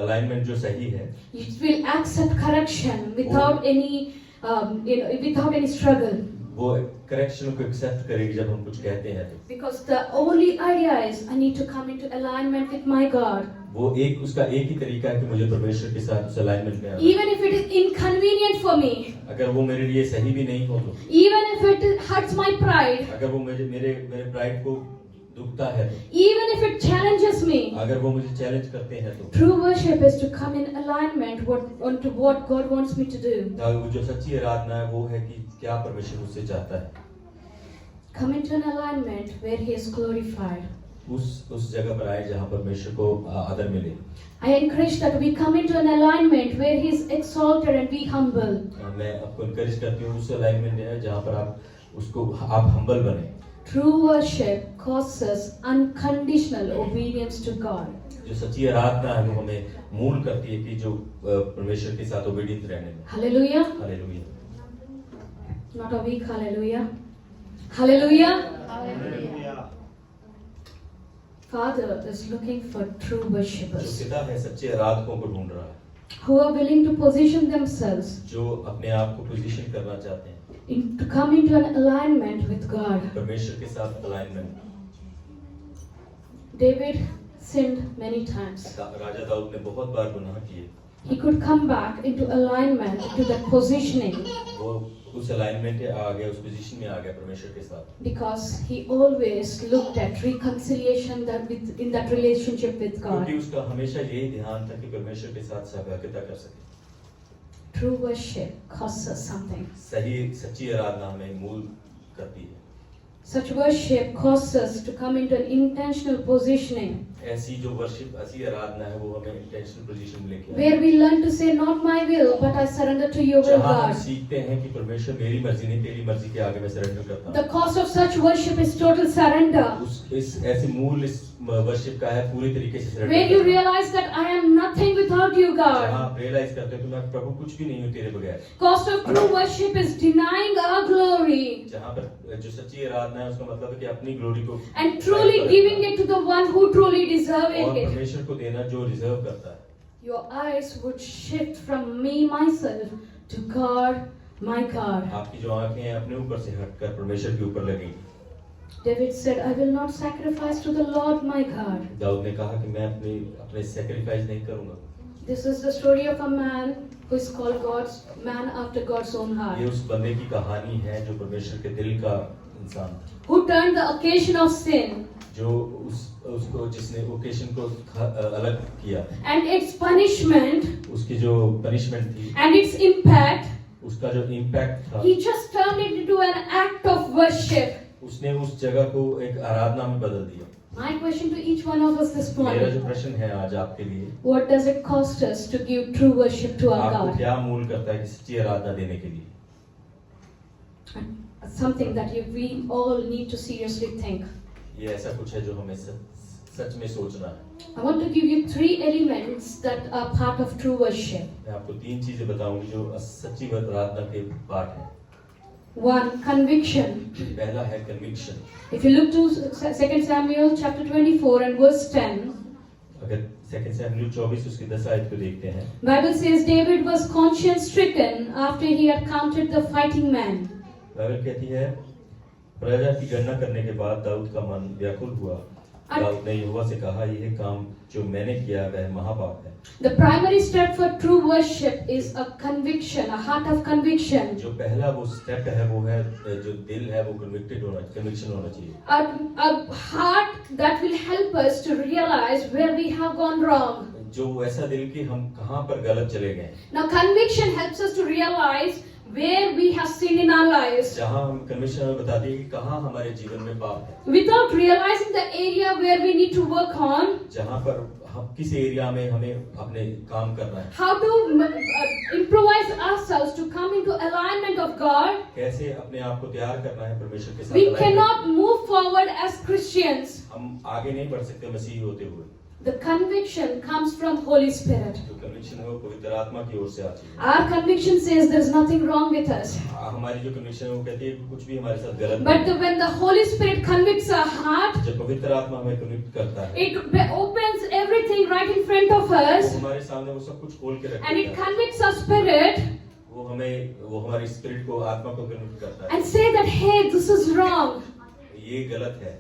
अलाइनमेंट जो सही है it will accept correction without any without any struggle. वो करेक्शन को एक्सेप्ट करेगी जब हम कुछ कहते हैं तो। Because the only idea is I need to come into alignment with my God. वो एक उसका एक ही तरीका है कि मुझे परमेश्वर के साथ उस अलाइनमेंट में आना। Even if it is inconvenient for me, अगर वो मेरे लिए सही भी नहीं हो तो, even if it hurts my pride, अगर वो मेरे प्राइड को दुखता है तो, even if it challenges me, अगर वो मुझे चैलेंज करते हैं तो, true worship is to come in alignment onto what God wants me to do. वो जो सच्ची आराधना है वो है कि क्या परमेश्वर मुझसे चाहता है। Come into an alignment where He is glorified. उस जगह पर आए जहाँ परमेश्वर को आदर मिले। I encourage that we come into an alignment where He is exalted and be humble. मैं आपको इनकरेज करती हूँ उस अलाइनमेंट में जहाँ पर आप हम्बल बने। True worship causes unconditional obedience to God. जो सच्ची आराधना है वो हमें मूल करती है कि जो परमेश्वर के साथ ओबीडियंट रहने में। Hallelujah. Hallelujah. Not a weak hallelujah. Hallelujah. Father is looking for true जो worshippers पिता है सच्चे आराधकों को ढूंढ रहा है, who are willing to position themselves जो अपने आप को पोजीशन करना चाहते हैं to come into an alignment with God. परमेश्वर के साथ alignment. David sinned many times. राजा दाऊद ने बहुत बार गुनाह किए। He could come back into alignment, into that positioning, वो उस अलाइनमेंट में आ गया, उस पोजीशन में आ गया परमेश्वर के साथ, because he always looked at reconciliation in that relationship with God. क्योंकि उसका हमेशा यही ध्यान था कि परमेश्वर के साथ सहभागिता कर सके। True worship costs us something. सही सच्ची आराधना हमें मूल करती है। Such worship costs us to come into an intentional positioning, ऐसी जो वर्शिप ऐसी आराधना है वो हमें इंटेंशनल पोजीशन में लेके where we learn to say, not my will, but I surrender to your will, जहाँ हम God. सीखते हैं कि परमेश्वर मेरी मर्जी नहीं तेरी मर्जी के आगे मैं सरेंडर करता The cost of such worship is total surrender. हूँ। इस ऐसे मूल इस वर्शिप का है पूरी तरीके से Where you surrender. realize that I am nothing without you, जहाँ God. आप रियलाइज करते हो कि मैं प्रभु कुछ भी नहीं हूँ तेरे बगैर। Cost of true worship is denying our glory जहाँ पर जो सच्ची आराधना है उसका मतलब है कि अपनी ग्लोरी को and truly giving it to the one who truly deserving और it. परमेश्वर को देना जो रिजर्व करता है। your eyes would shift from me, myself, to God, my God. आपकी जो आंखें हैं अपने ऊपर से हटकर परमेश्वर के ऊपर लगेंगी। David said, I will not sacrifice to the Lord my God. Dawood ने कहा कि मैं अपने सैक्रिफाइस नहीं करूंगा। This is the story of a man who is called God's man after God's own ये heart, उस बंदे की कहानी है जो परमेश्वर के दिल का इंसान, who turned the occasion of sin जो उसको जिसने ओकेशन को अलग किया, and its punishment उसकी जो पनिशमेंट थी, and its impact, उसका जो इम्पैक्ट था, he just turned it into an act of worship. उसने उस जगह को एक आराधना में बदल दिया। My question to each one of us this मेरा जो morning, प्रश्न है आज आपके लिए, what does it cost us to give true worship to our आपको God? क्या मूल करता है कि सच्ची आराधना देने के लिए? Something that we all need to seriously think. ये ऐसा कुछ है जो हमें सच में सोचना है। I want to give you 3 elements that are part of true worship. मैं आपको 3 चीजें बताऊंगी जो सच्ची आराधना के पार्ट हैं। 1, conviction. पहला है conviction. If you look to 2 Samuel chapter 24 and verse 10, अगर 2 शमूएल 24 उसकी 10 आयत को देखते हैं, Bible says David was conscience stricken after he had counted the fighting men. Bible कहती है प्रजा की गणना करने के बाद दाऊद का मन व्याकुल हुआ। दाऊद ने यहोवा से कहा, यह काम जो मैंने किया वह महापाप है। The primary step for true worship is a conviction, a heart of conviction. जो पहला वो स्टेप है वो है जो दिल है वो कन्विक्शन होना चाहिए। A heart that will help us to realize where we have gone wrong. जो ऐसा दिल कि हम कहाँ पर गलत चले गए। Now conviction helps us to realize where we have sinned in our lives. जहाँ हम कन्विक्शन हमें बताती है कि कहाँ हमारे जीवन में पाप है। Without realizing the area where we need to work on, जहाँ पर हम किस एरिया में हमें अपने काम करना है, how to improvise ourselves to come into alignment of God, कैसे अपने आप को तैयार करना है परमेश्वर के साथ we alignment। cannot move forward as Christians. हम आगे नहीं बढ़ सकते मसीही होते हुए। The conviction comes from Holy Spirit. जो कन्विक्शन है वो पवित्र आत्मा की ओर से आती है। Our conviction says there is nothing wrong with us. हमारी जो कन्विक्शन है वो कहती है कि कुछ भी हमारे साथ गलत But नहीं है। when the Holy Spirit convicts our heart, जब पवित्र आत्मा हमें कन्विक्ट करता है, it opens everything right in front of वो us हमारे सामने वो सब कुछ खोल के रख and it देता है। convicts our spirit वो हमारी स्पिरिट को, आत्मा को कन्विक्ट करता है। and say that, hey, this is wrong. ये गलत है।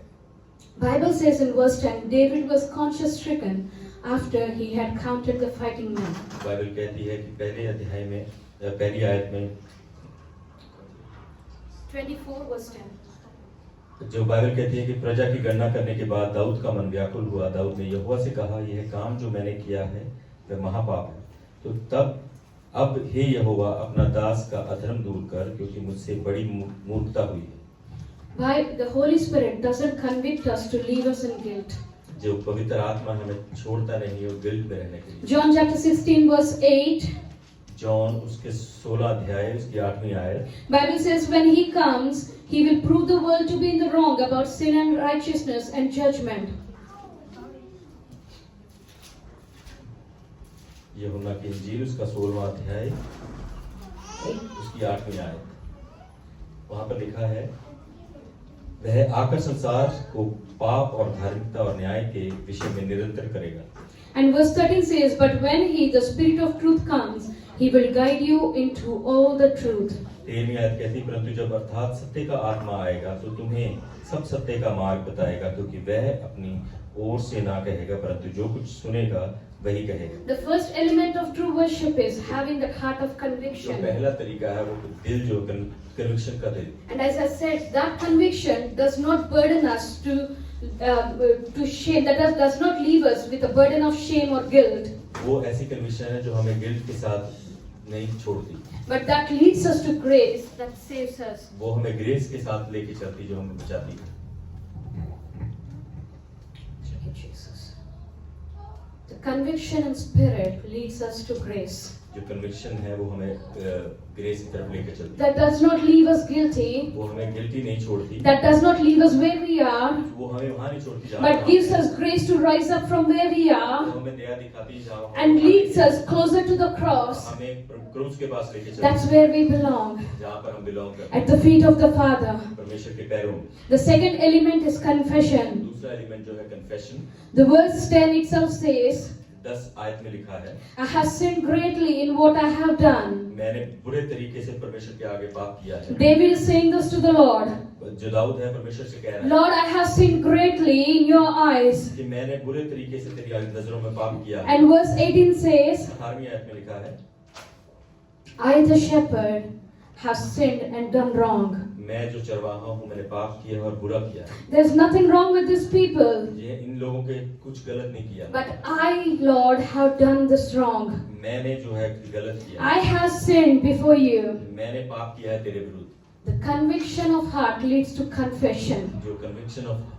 Bible says in verse 10, David was conscience stricken after he had counted the fighting men. Bible कहती है कि पहले अध्याय में पहली आयत में 24 verse 10. जो बाइबल कहती है कि प्रजा की गणना करने के बाद दाऊद का मन व्याकुल हुआ। दाऊद ने यहोवा से कहा, यह काम जो मैंने किया है वह महापाप है। तो तब अब हे यहोवा अपना दास का अधर्म दूर कर, क्योंकि मुझसे बड़ी मूर्खता हुई है। Why the Holy Spirit doesn't convict us to leave us in guilt. जो पवित्र आत्मा हमें छोड़ता नहीं है गिल्ट में रहने के लिए। John chapter 16 verse 8. जॉन उसके 16 अध्याय उसकी 8वीं आयत। Bible says when he comes, he will prove the world to be in the wrong about sin and righteousness and judgment. यूहन्ना की इंजील उसका 16वां अध्याय उसकी 8वीं आयत। वहां पर लिखा है, वह आकर संसार को पाप और धार्मिकता और न्याय के विषय में निरंतर करेगा। And verse 13 says, but when he, the Spirit of truth comes, he will guide you into all the truth. 13वीं आयत कहती, परंतु जब अर्थात सत्य का आत्मा आएगा तो तुम्हें सब सत्य का मार्ग बताएगा, क्योंकि वह अपनी ओर से ना कहेगा, परंतु जो कुछ सुनेगा वही कहेगा। The first element of true worship is having that heart of जो conviction. पहला तरीका है वो दिल, जो कन्विक्शन का दिल। And as I said, that conviction does not burden us to shame. That does not leave us with a burden of shame or guilt. वो ऐसी कन्विक्शन है जो हमें गिल्ट के साथ नहीं छोड़ती, But that leads us to grace that saves us. वो हमें ग्रेस के साथ लेके चलती, जो हमें बचाती है। Thank you, Jesus. The conviction and spirit leads us to grace. जो कन्विक्शन है वो हमें ग्रेस की तरफ लेके चलती है। That does not leave us guilty. वो हमें गिल्टी नहीं छोड़ती, That does not leave us where we are. वो हमें वहाँ नहीं छोड़ती जहाँ But हम gives हैं। us grace to rise up from where we वो are हमें दया दिखाती है जहाँ हम and हैं। leads us closer to the cross. हमें क्रूस के पास लेके चलती That's है, where we belong, जहाँ पर हम बिलोंग करते at the feet of the Father. हैं, परमेश्वर के पैरों में। The second element is confession. दूसरा एलिमेंट जो है confession. The verse 10 itself says, 10 आयत में लिखा है, I have sinned greatly in what I have done. मैंने बुरे तरीके से परमेश्वर के आगे पाप किया है। David is saying this to the Lord. जो दाऊद है परमेश्वर से कह रहा है Lord, I have sinned greatly in your eyes. कि मैंने बुरे तरीके से तेरी नजरों में पाप किया है। And verse 18 says, 18वीं आयत में लिखा है, I the shepherd have sinned and done wrong. मैं जो चरवाहा हूँ मैंने पाप किया है और बुरा किया है। There's nothing wrong with these people. ये इन लोगों के कुछ गलत नहीं किया, But I, Lord, have done this wrong. मैंने जो है गलत किया, I have sinned before you. मैंने पाप किया है तेरे विरुद्ध। The conviction of heart leads to confession. जो कन्विक्शन ऑफ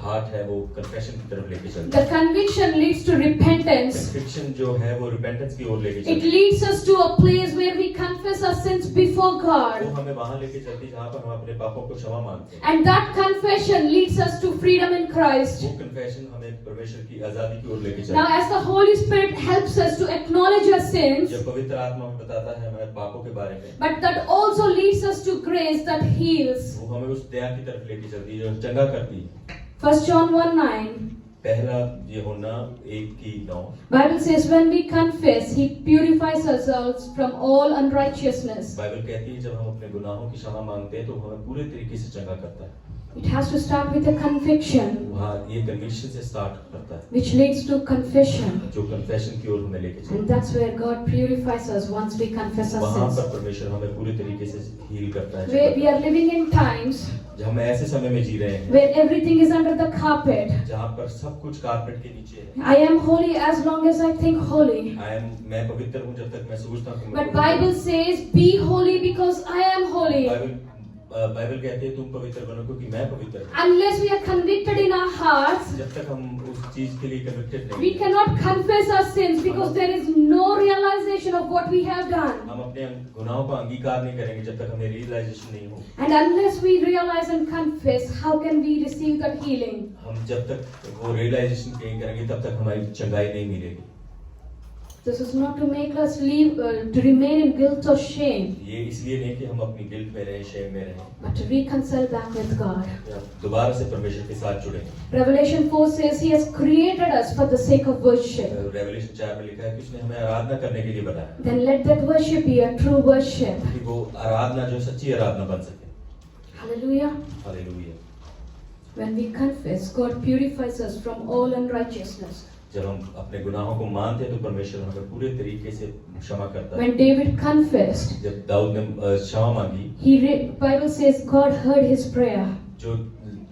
हार्ट है वो कन्फेशन की तरफ लेके चलता The है। conviction leads to repentance. Conviction जो है वो रिपेंटेंस की ओर लेके It चलती है। leads us to a place where we confess our sins before वो God. हमें वहां लेके चलती है जहाँ पर हम अपने पापों को क्षमा मांगते हैं। And that confession leads us to freedom in Christ. वो कन्फेशन हमें परमेश्वर की आजादी की ओर लेके Now, चलती है। as the Holy Spirit helps us to acknowledge our sins, जब पवित्र आत्मा हमें बताता है हमारे पापों के बारे में, but that also leads us to grace that heals. वो हमें उस दया की तरफ लेके चलती है जो चंगा करती है। 1 John 1:9. पहला यूहन्ना 1:9 Bible says when we confess, He purifies ourselves from all unrighteousness. Bible कहती है जब हम अपने गुनाहों की क्षमा मांगते हैं तो हमें पूरे तरीके से चंगा करता है। It has to start with a conviction, वहाँ ये कन्विक्शन से स्टार्ट करता है which leads to confession. जो कन्फेशन की ओर हमें लेके चलता है। And that's where God purifies us once we confess our वहाँ sins. पर परमेश्वर हमें पूरे तरीके से हील करता We है। are living in times जब हम ऐसे समय में जी रहे हैं where everything is under the carpet. जहाँ पर सब कुछ कारपेट के नीचे है। I am holy as long as I think holy. मैं पवित्र हूँ जब तक मैं सोचता हूँ कि मैं But पवित्र Bible हूँ। says, be holy because I am holy. Bible कहती है तुम पवित्र बनो क्योंकि मैं पवित्र हूँ। Unless we are convicted in our hearts, जब तक हम उस चीज के लिए कन्विक्टेड नहीं we हैं, cannot confess our sins because there is no realization of what we have done. हम अपने गुनाहों का अंगीकार नहीं करेंगे जब तक हमें रियलाइजेशन नहीं हो। And unless we realize and confess, how can we receive that healing? हम जब तक वो रियलाइजेशन नहीं करेंगे तब तक हमारी चंगाई नहीं मिलेगी। This is not to make us live, to remain in guilt or shame, ये इसलिए नहीं कि हम अपनी गिल्ट में रहें, शेम में रहें, but to reconcile back with God. या दोबारा से परमेश्वर के साथ जुड़ें। Revelation 4 says He has created us for the sake of worship. Revelation 4 में लिखा है कि उसने हमें आराधना करने के लिए बनाया, Then let that worship be a true worship. कि वो आराधना जो सच्ची आराधना बन सके। Hallelujah. Hallelujah. When we confess, God purifies us from all unrighteousness. जब हम अपने गुनाहों को मानते हैं तो परमेश्वर हमें पूरे तरीके से क्षमा करता है। When David confessed, जब दाऊद ने क्षमा मांगी, Bible says God heard his prayer. जो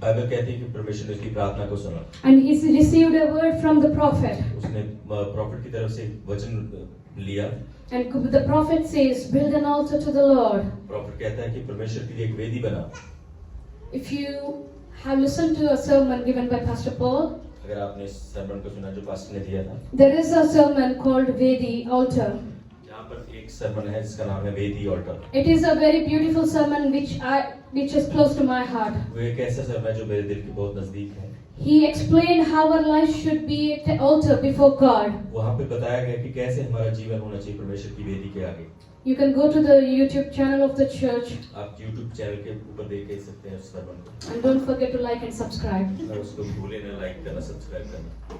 बाइबल कहती है कि परमेश्वर ने उसकी प्रार्थना को सुना, And he received a word from the prophet. उसने प्रॉफिट की तरफ से वचन लिया। And the prophet says, build an altar to the Lord. Profit कहता है कि परमेश्वर के लिए एक वेदी बना। If you have listened to a sermon given by Pastor Paul, अगर आपने इस सरमन को सुना जो पास्टर ने दिया था, there is a sermon called Vedi Altar. यहाँ पर एक सरमन है जिसका नाम है वेदी alter. It is a very beautiful sermon which is close to my heart. वो एक ऐसा सरमन है जो मेरे दिल के बहुत नजदीक है। He explained how our life should be at altar before God. वहाँ पे बताया गया कि कैसे हमारा जीवन होना चाहिए परमेश्वर की वेदी के आगे। You can go to the YouTube channel of the church आप YouTube चैनल के ऊपर देख ही सकते हैं उस सरमन को। and don't forget to like and subscribe. और उसको भूले ना लाइक करना, सब्सक्राइब करना।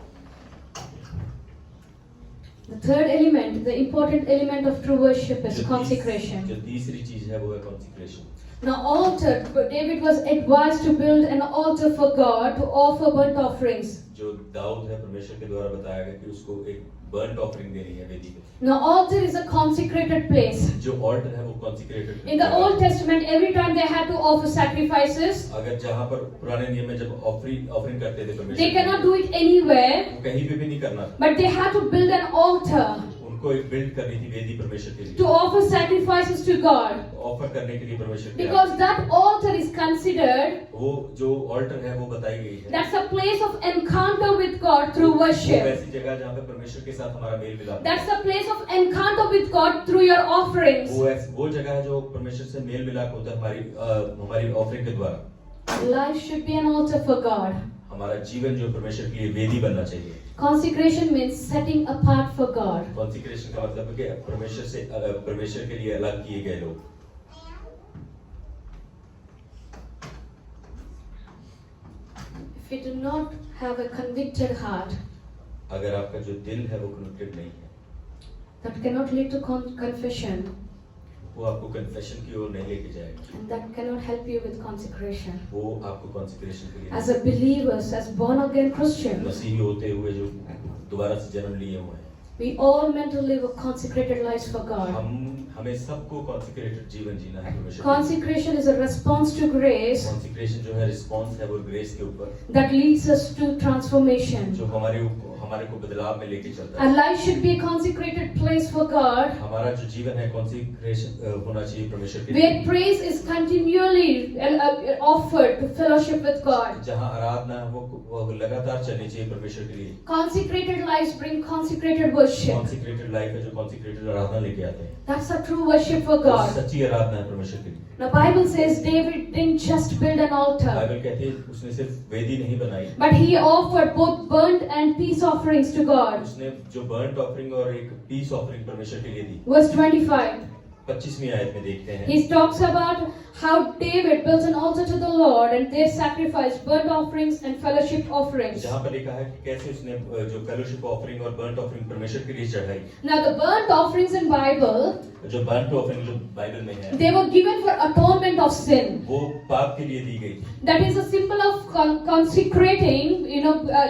The third element, the important element of true worship is consecration. जो तीसरी चीज है वो है consecration। Now altar, David was advised to build an altar for God to offer burnt offerings. जो दाऊद है परमेश्वर के द्वारा बताया गया कि उसको एक बर्न्ट ऑफरिंग देनी है वेदी पे। Now altar is a consecrated place. जो ऑल्टर है वो consecrated In the Old Testament, every time they had to offer sacrifices, अगर जहाँ पर पुराने नियम में जब ऑफरिंग करते थे परमेश्वर, they cannot do it anywhere, वो कहीं पे भी नहीं करना था, but they had to build an altar उनको एक बिल्ड करनी थी वेदी परमेश्वर के to लिए, offer sacrifices to God. Offer करने के लिए परमेश्वर के Because आगे। that altar is considered, वो जो ऑल्टर है वो बताई गई है, that's a place of encounter with God through वो worship. ऐसी जगह जहाँ पे परमेश्वर के साथ हमारा मेल मिलाप, That's a place of encounter with God through your offerings. वो जगह है जो परमेश्वर से मेल मिलाप होता है हमारी ऑफरिंग के द्वारा। Life should be an altar for God. हमारा जीवन जो परमेश्वर के लिए वेदी बनना चाहिए। Consecration means setting apart for God. Consecration का मतलब है कि परमेश्वर के लिए अलग किए गए लोग। If we do not have a convicted heart, अगर आपका जो दिल है वो कनेक्टेड नहीं है, that cannot lead to confession, वो आपको कन्फेशन की ओर नहीं लेके जाएगा, and that cannot help you with consecration. वो आपको कॉन्सेक्रेशन के लिए As a believers, as born again Christians, मसीही होते हुए जो दोबारा से जन्म लिए हुए हैं, we all meant to live a consecrated lives for God. हमें सबको कॉन्सेक्रेटेड जीवन जीना है परमेश्वर। Consecration is a response to grace consecration जो है रिस्पॉन्स है वो ग्रेस के ऊपर, that leads us to transformation. जो हमारे को बदलाव में लेके चलता Our है। life should be a consecrated place for God, हमारा जो जीवन है कॉन्सेक्रेशन होना चाहिए परमेश्वर के where लिए, praise is continually offered to fellowship with God. जहाँ आराधना है वो लगातार चलनी चाहिए परमेश्वर के लिए। Consecrated lives bring consecrated worship. Consecrated life है जो कॉन्सेक्रेटेड आराधना लेके आते हैं, That's a true worship for और God. सच्ची आराधना है परमेश्वर के लिए। The Bible says David didn't just build an altar, Bible कहती है उसने सिर्फ वेदी नहीं बनाई, but he offered both burnt and peace offerings to God. उसने जो बर्न्ट ऑफरिंग और एक पीस ऑफरिंग परमेश्वर के लिए दी। Verse 25. 25वीं आयत में देखते हैं He talks about how David built an altar to the Lord and there sacrificed burnt offerings and fellowship offerings. जहाँ पर लिखा है कि कैसे उसने जो फेलोशिप ऑफरिंग और बर्न्ट ऑफरिंग परमेश्वर के लिए चढ़ाई। Now the burnt offerings in Bible, जो बर्न्ट ऑफरिंग जो बाइबल में है they were given for atonement of sin. वो पाप के लिए दी गई थी। That is a symbol of consecrating,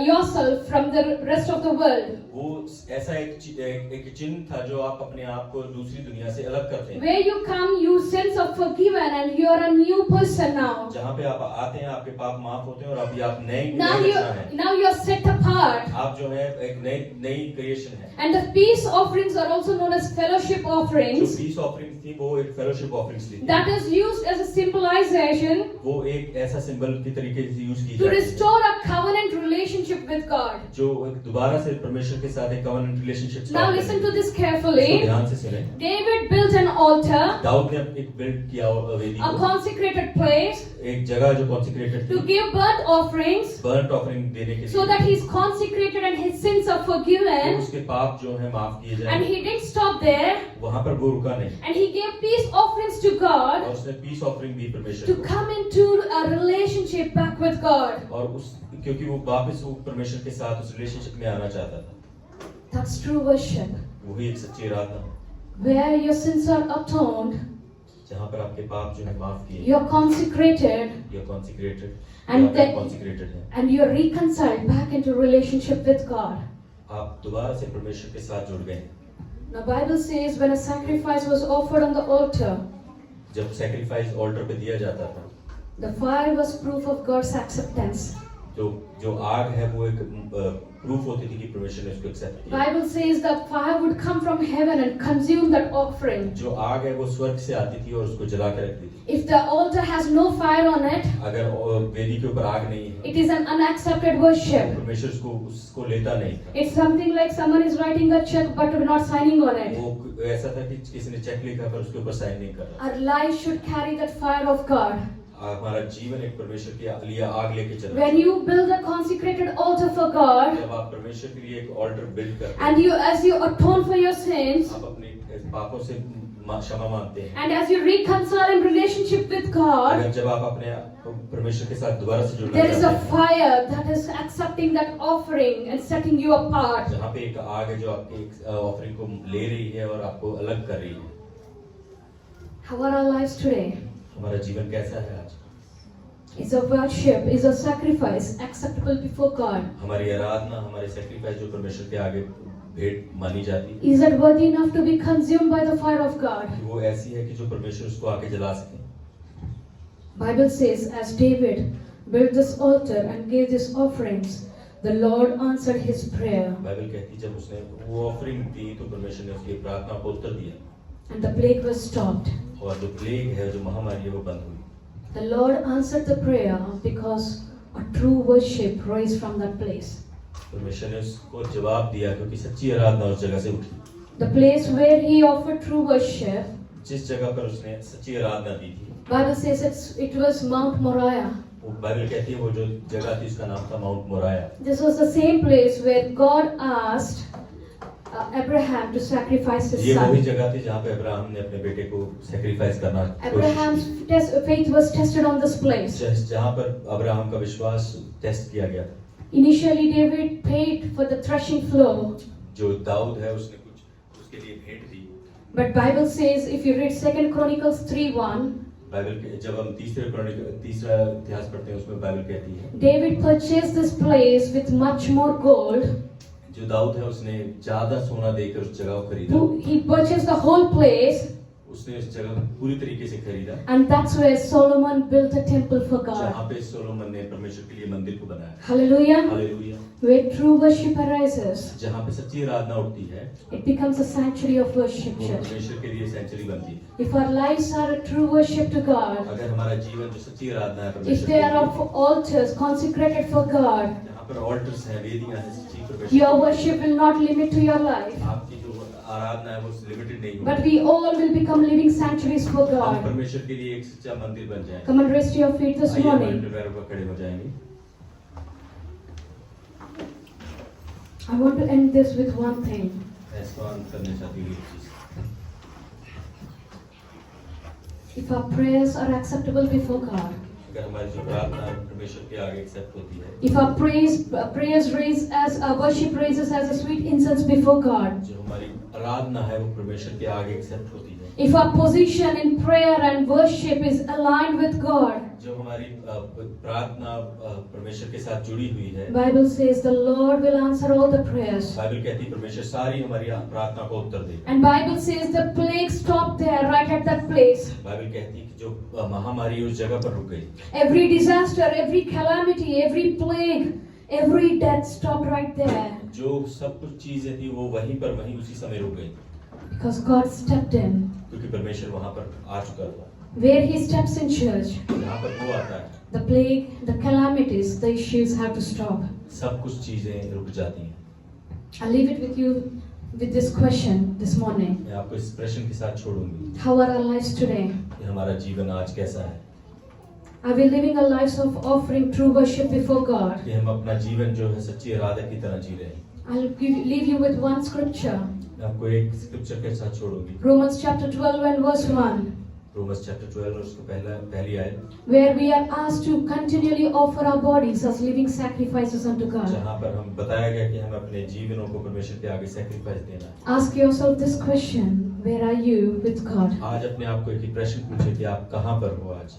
yourself from the rest of the world. वो ऐसा एक चिन्ह था जो आप अपने आप को दूसरी दुनिया से अलग करते हैं। Where you come, you sins are forgiven and you are a new person now. जहाँ पे आप आते हैं आपके पाप माफ होते हैं और अभी आप नए Now you are set apart. आप जो है एक नई क्रिएशन है। And the peace offerings are also known as fellowship जो offerings. पीस ऑफरिंग थी वो एक फेलोशिप ऑफरिंग्स थी। That is used as a symbolization वो एक ऐसा सिंबल की तरीके से यूज की to जाती है restore a covenant relationship with God. जो एक दोबारा से परमेश्वर के साथ एक covenant relationship Now listen to this carefully. ध्यान से सुने। David built an altar, Dawood ने एक बिल्ड किया वेदी a को, consecrated place, एक जगह जो कॉन्सेक्रेटेड to थी give burnt offerings burnt offering देने के so लिए, that he's consecrated and his sins are तो forgiven. उसके पाप जो है माफ किए And जाए। he didn't stop there. वहां पर वो रुका नहीं And he gave peace offerings to और God उसने पीस ऑफरिंग दी परमेश्वर to को, come into a relationship back with God. और उस क्योंकि वो वापस वो परमेश्वर के साथ उस रिलेशनशिप में आना चाहता था। That's true worship. वही एक सच्ची आराधना Where your sins are atoned, जहाँ पर आपके पाप जो है माफ किए, you're consecrated, you're consecrated, And आप then- consecrated हैं, and you're reconciled back into relationship with God. आप दोबारा से परमेश्वर के साथ जुड़ गए। The Bible says when a sacrifice was offered on the altar, जब सैक्रिफाइस ऑल्टर पे दिया जाता था, the fire was proof of God's acceptance. जो आग है वो एक प्रूफ होती थी कि परमेश्वर ने उसको एक्सेप्ट किया। Bible says that fire would come from heaven and consume that offering. जो आग है वो स्वर्ग से आती थी और उसको जला के रखती थी। If the altar has no fire on it, अगर वेदी के ऊपर आग नहीं है, it is an unaccepted worship. परमेश्वर उसको लेता नहीं था। It's something like someone is writing a check but not signing on it. वो ऐसा था कि किसी ने चेक लिखा पर उसके ऊपर साइन नहीं कर रहा। Our life should carry that fire of God. हमारा जीवन एक परमेश्वर के लिए आग लेके चल रहा When है। you build a consecrated altar for God, जब आप परमेश्वर के लिए एक ऑल्टर बिल्ड करते and हैं, as you atone for your sins, आप अपने पापों से क्षमा मांगते हैं, and as you reconcile in relationship with God, अगर जब आप अपने परमेश्वर के साथ दोबारा से जुड़ना there is a चाहते हैं, fire that is accepting that offering and setting you apart. जहाँ पे एक आग है जो आपके ऑफरिंग को ले रही है और आपको अलग कर रही है। How are our lives today? हमारा जीवन कैसा है आज? Is a worship, is a sacrifice acceptable before God? हमारी आराधना, हमारे सैक्रिफाइस जो परमेश्वर के आगे भेंट मानी जाती है, Is it worthy enough to be consumed by the fire of God? कि वो ऐसी है कि जो परमेश्वर उसको आके जला सके। Bible says, as David built this altar and gave these offerings, the Lord answered his prayer, Bible कहती है जब उसने वो ऑफरिंग दी तो परमेश्वर ने उसकी प्रार्थना को उत्तर दिया and the plague was stopped. और जो प्लेग है, जो महामारी है, वो बंद हुई। The Lord answered the prayer because a true worship rose from that place. परमेश्वर ने उसको जवाब दिया क्योंकि सच्ची आराधना उस जगह से उठी। The place where he offered true worship, जिस जगह पर उसने सच्ची आराधना दी थी, Bible says it was Mount Moriah. वो बाइबल कहती है वो जो जगह थी उसका नाम था mount Moraya. This was the same place where God asked Abraham to sacrifice his ये वही son. जगह थी जहाँ पे अब्राहम ने अपने बेटे को सैक्रिफाइस करना Abraham's faith was tested on this place. जहाँ पर अब्राहम का विश्वास टेस्ट किया गया था। Initially, David paid for the threshing floor, जो दाऊद है उसने कुछ उसके लिए भेंट दी। but Bible says if you read 2 Chronicles 3:1, Bible के जब हम तीसरा इतिहास पढ़ते हैं उसमें बाइबल कहती है David purchased this place with much more gold. जो दाऊद है उसने ज्यादा सोना देकर उस जगह को खरीदा। He purchased the whole place, उसने उस जगह को पूरी तरीके से खरीदा and that's where Solomon built a temple for जहाँ God. पे सोलोमन ने परमेश्वर के लिए मंदिर को बनाया। Hallelujah. Hallelujah. Where true worship arises, जहाँ पे सच्ची आराधना उठती है it becomes a sanctuary of worship, वो church. परमेश्वर के लिए सेंचुरी बनती है। If our lives are a true worship to God, अगर हमारा जीवन जो सच्ची आराधना है if परमेश्वर they के are लिए, of altars consecrated for God, जहाँ पर ऑल्टर्स हैं, वेदियां हैं सच्ची your परमेश्वर, worship will not limit to your life, आपकी जो आराधना है वो लिमिटेड नहीं but होगी। we all will become living sanctuaries for हम God. परमेश्वर के लिए एक सच्चा मंदिर बन जाएं। Come on, raise to your feet this आइए हमारे morning. पैरों पर खड़े हो जाएंगे। I want to end this with one thing. ऐसा करने चाहती हूँ एक चीज़। If our prayers are acceptable before God, अगर हमारी जो प्रार्थना है परमेश्वर के आगे एक्सेप्ट होती है, if our prayers raise as our worship raises as a sweet incense before God, जो हमारी आराधना है वो परमेश्वर के आगे एक्सेप्ट होती है, if our position in prayer and worship is aligned with God, जो हमारी प्रार्थना परमेश्वर के साथ जुड़ी हुई है, Bible says the Lord will answer all the prayers. Bible कहती है परमेश्वर सारी हमारी प्रार्थना को उत्तर देगा। And Bible says the plague stopped there, right at that place. Bible कहती है कि जो महामारी उस जगह पर रुक गई, Every disaster, every calamity, every plague, every death stopped right there. जो सब कुछ चीजें थी वो वहीं पर वहीं उसी समय रुक गई, Because God stepped in. क्योंकि परमेश्वर वहां पर आ चुका था। Where He steps in church, जहाँ पर वो आता है the plague, the calamities, the issues have to stop. सब कुछ चीजें रुक जाती हैं। I'll leave it with you with this question this morning. मैं आपको इस प्रश्न के साथ छोड़ूंगी How are our lives today? कि हमारा जीवन आज कैसा है, Are we living our lives of offering true worship before God? कि हम अपना जीवन जो है सच्ची आराधना की तरह जी रहे हैं। I'll leave you with one scripture. मैं आपको एक स्क्रिप्चर के साथ छोड़ूंगी, Romans chapter 12 and verse 1. Rhombus chapter 12 और उसको पहली आयत, Where we are asked to continually offer our bodies as living sacrifices unto God. जहाँ पर हम बताया गया कि हम अपने जीवनों को परमेश्वर के आगे सैक्रिफाइस देना है। Ask yourself this question, where are you with God? आज अपने आप को एक ही प्रश्न पूछे कि आप कहाँ पर हो आज।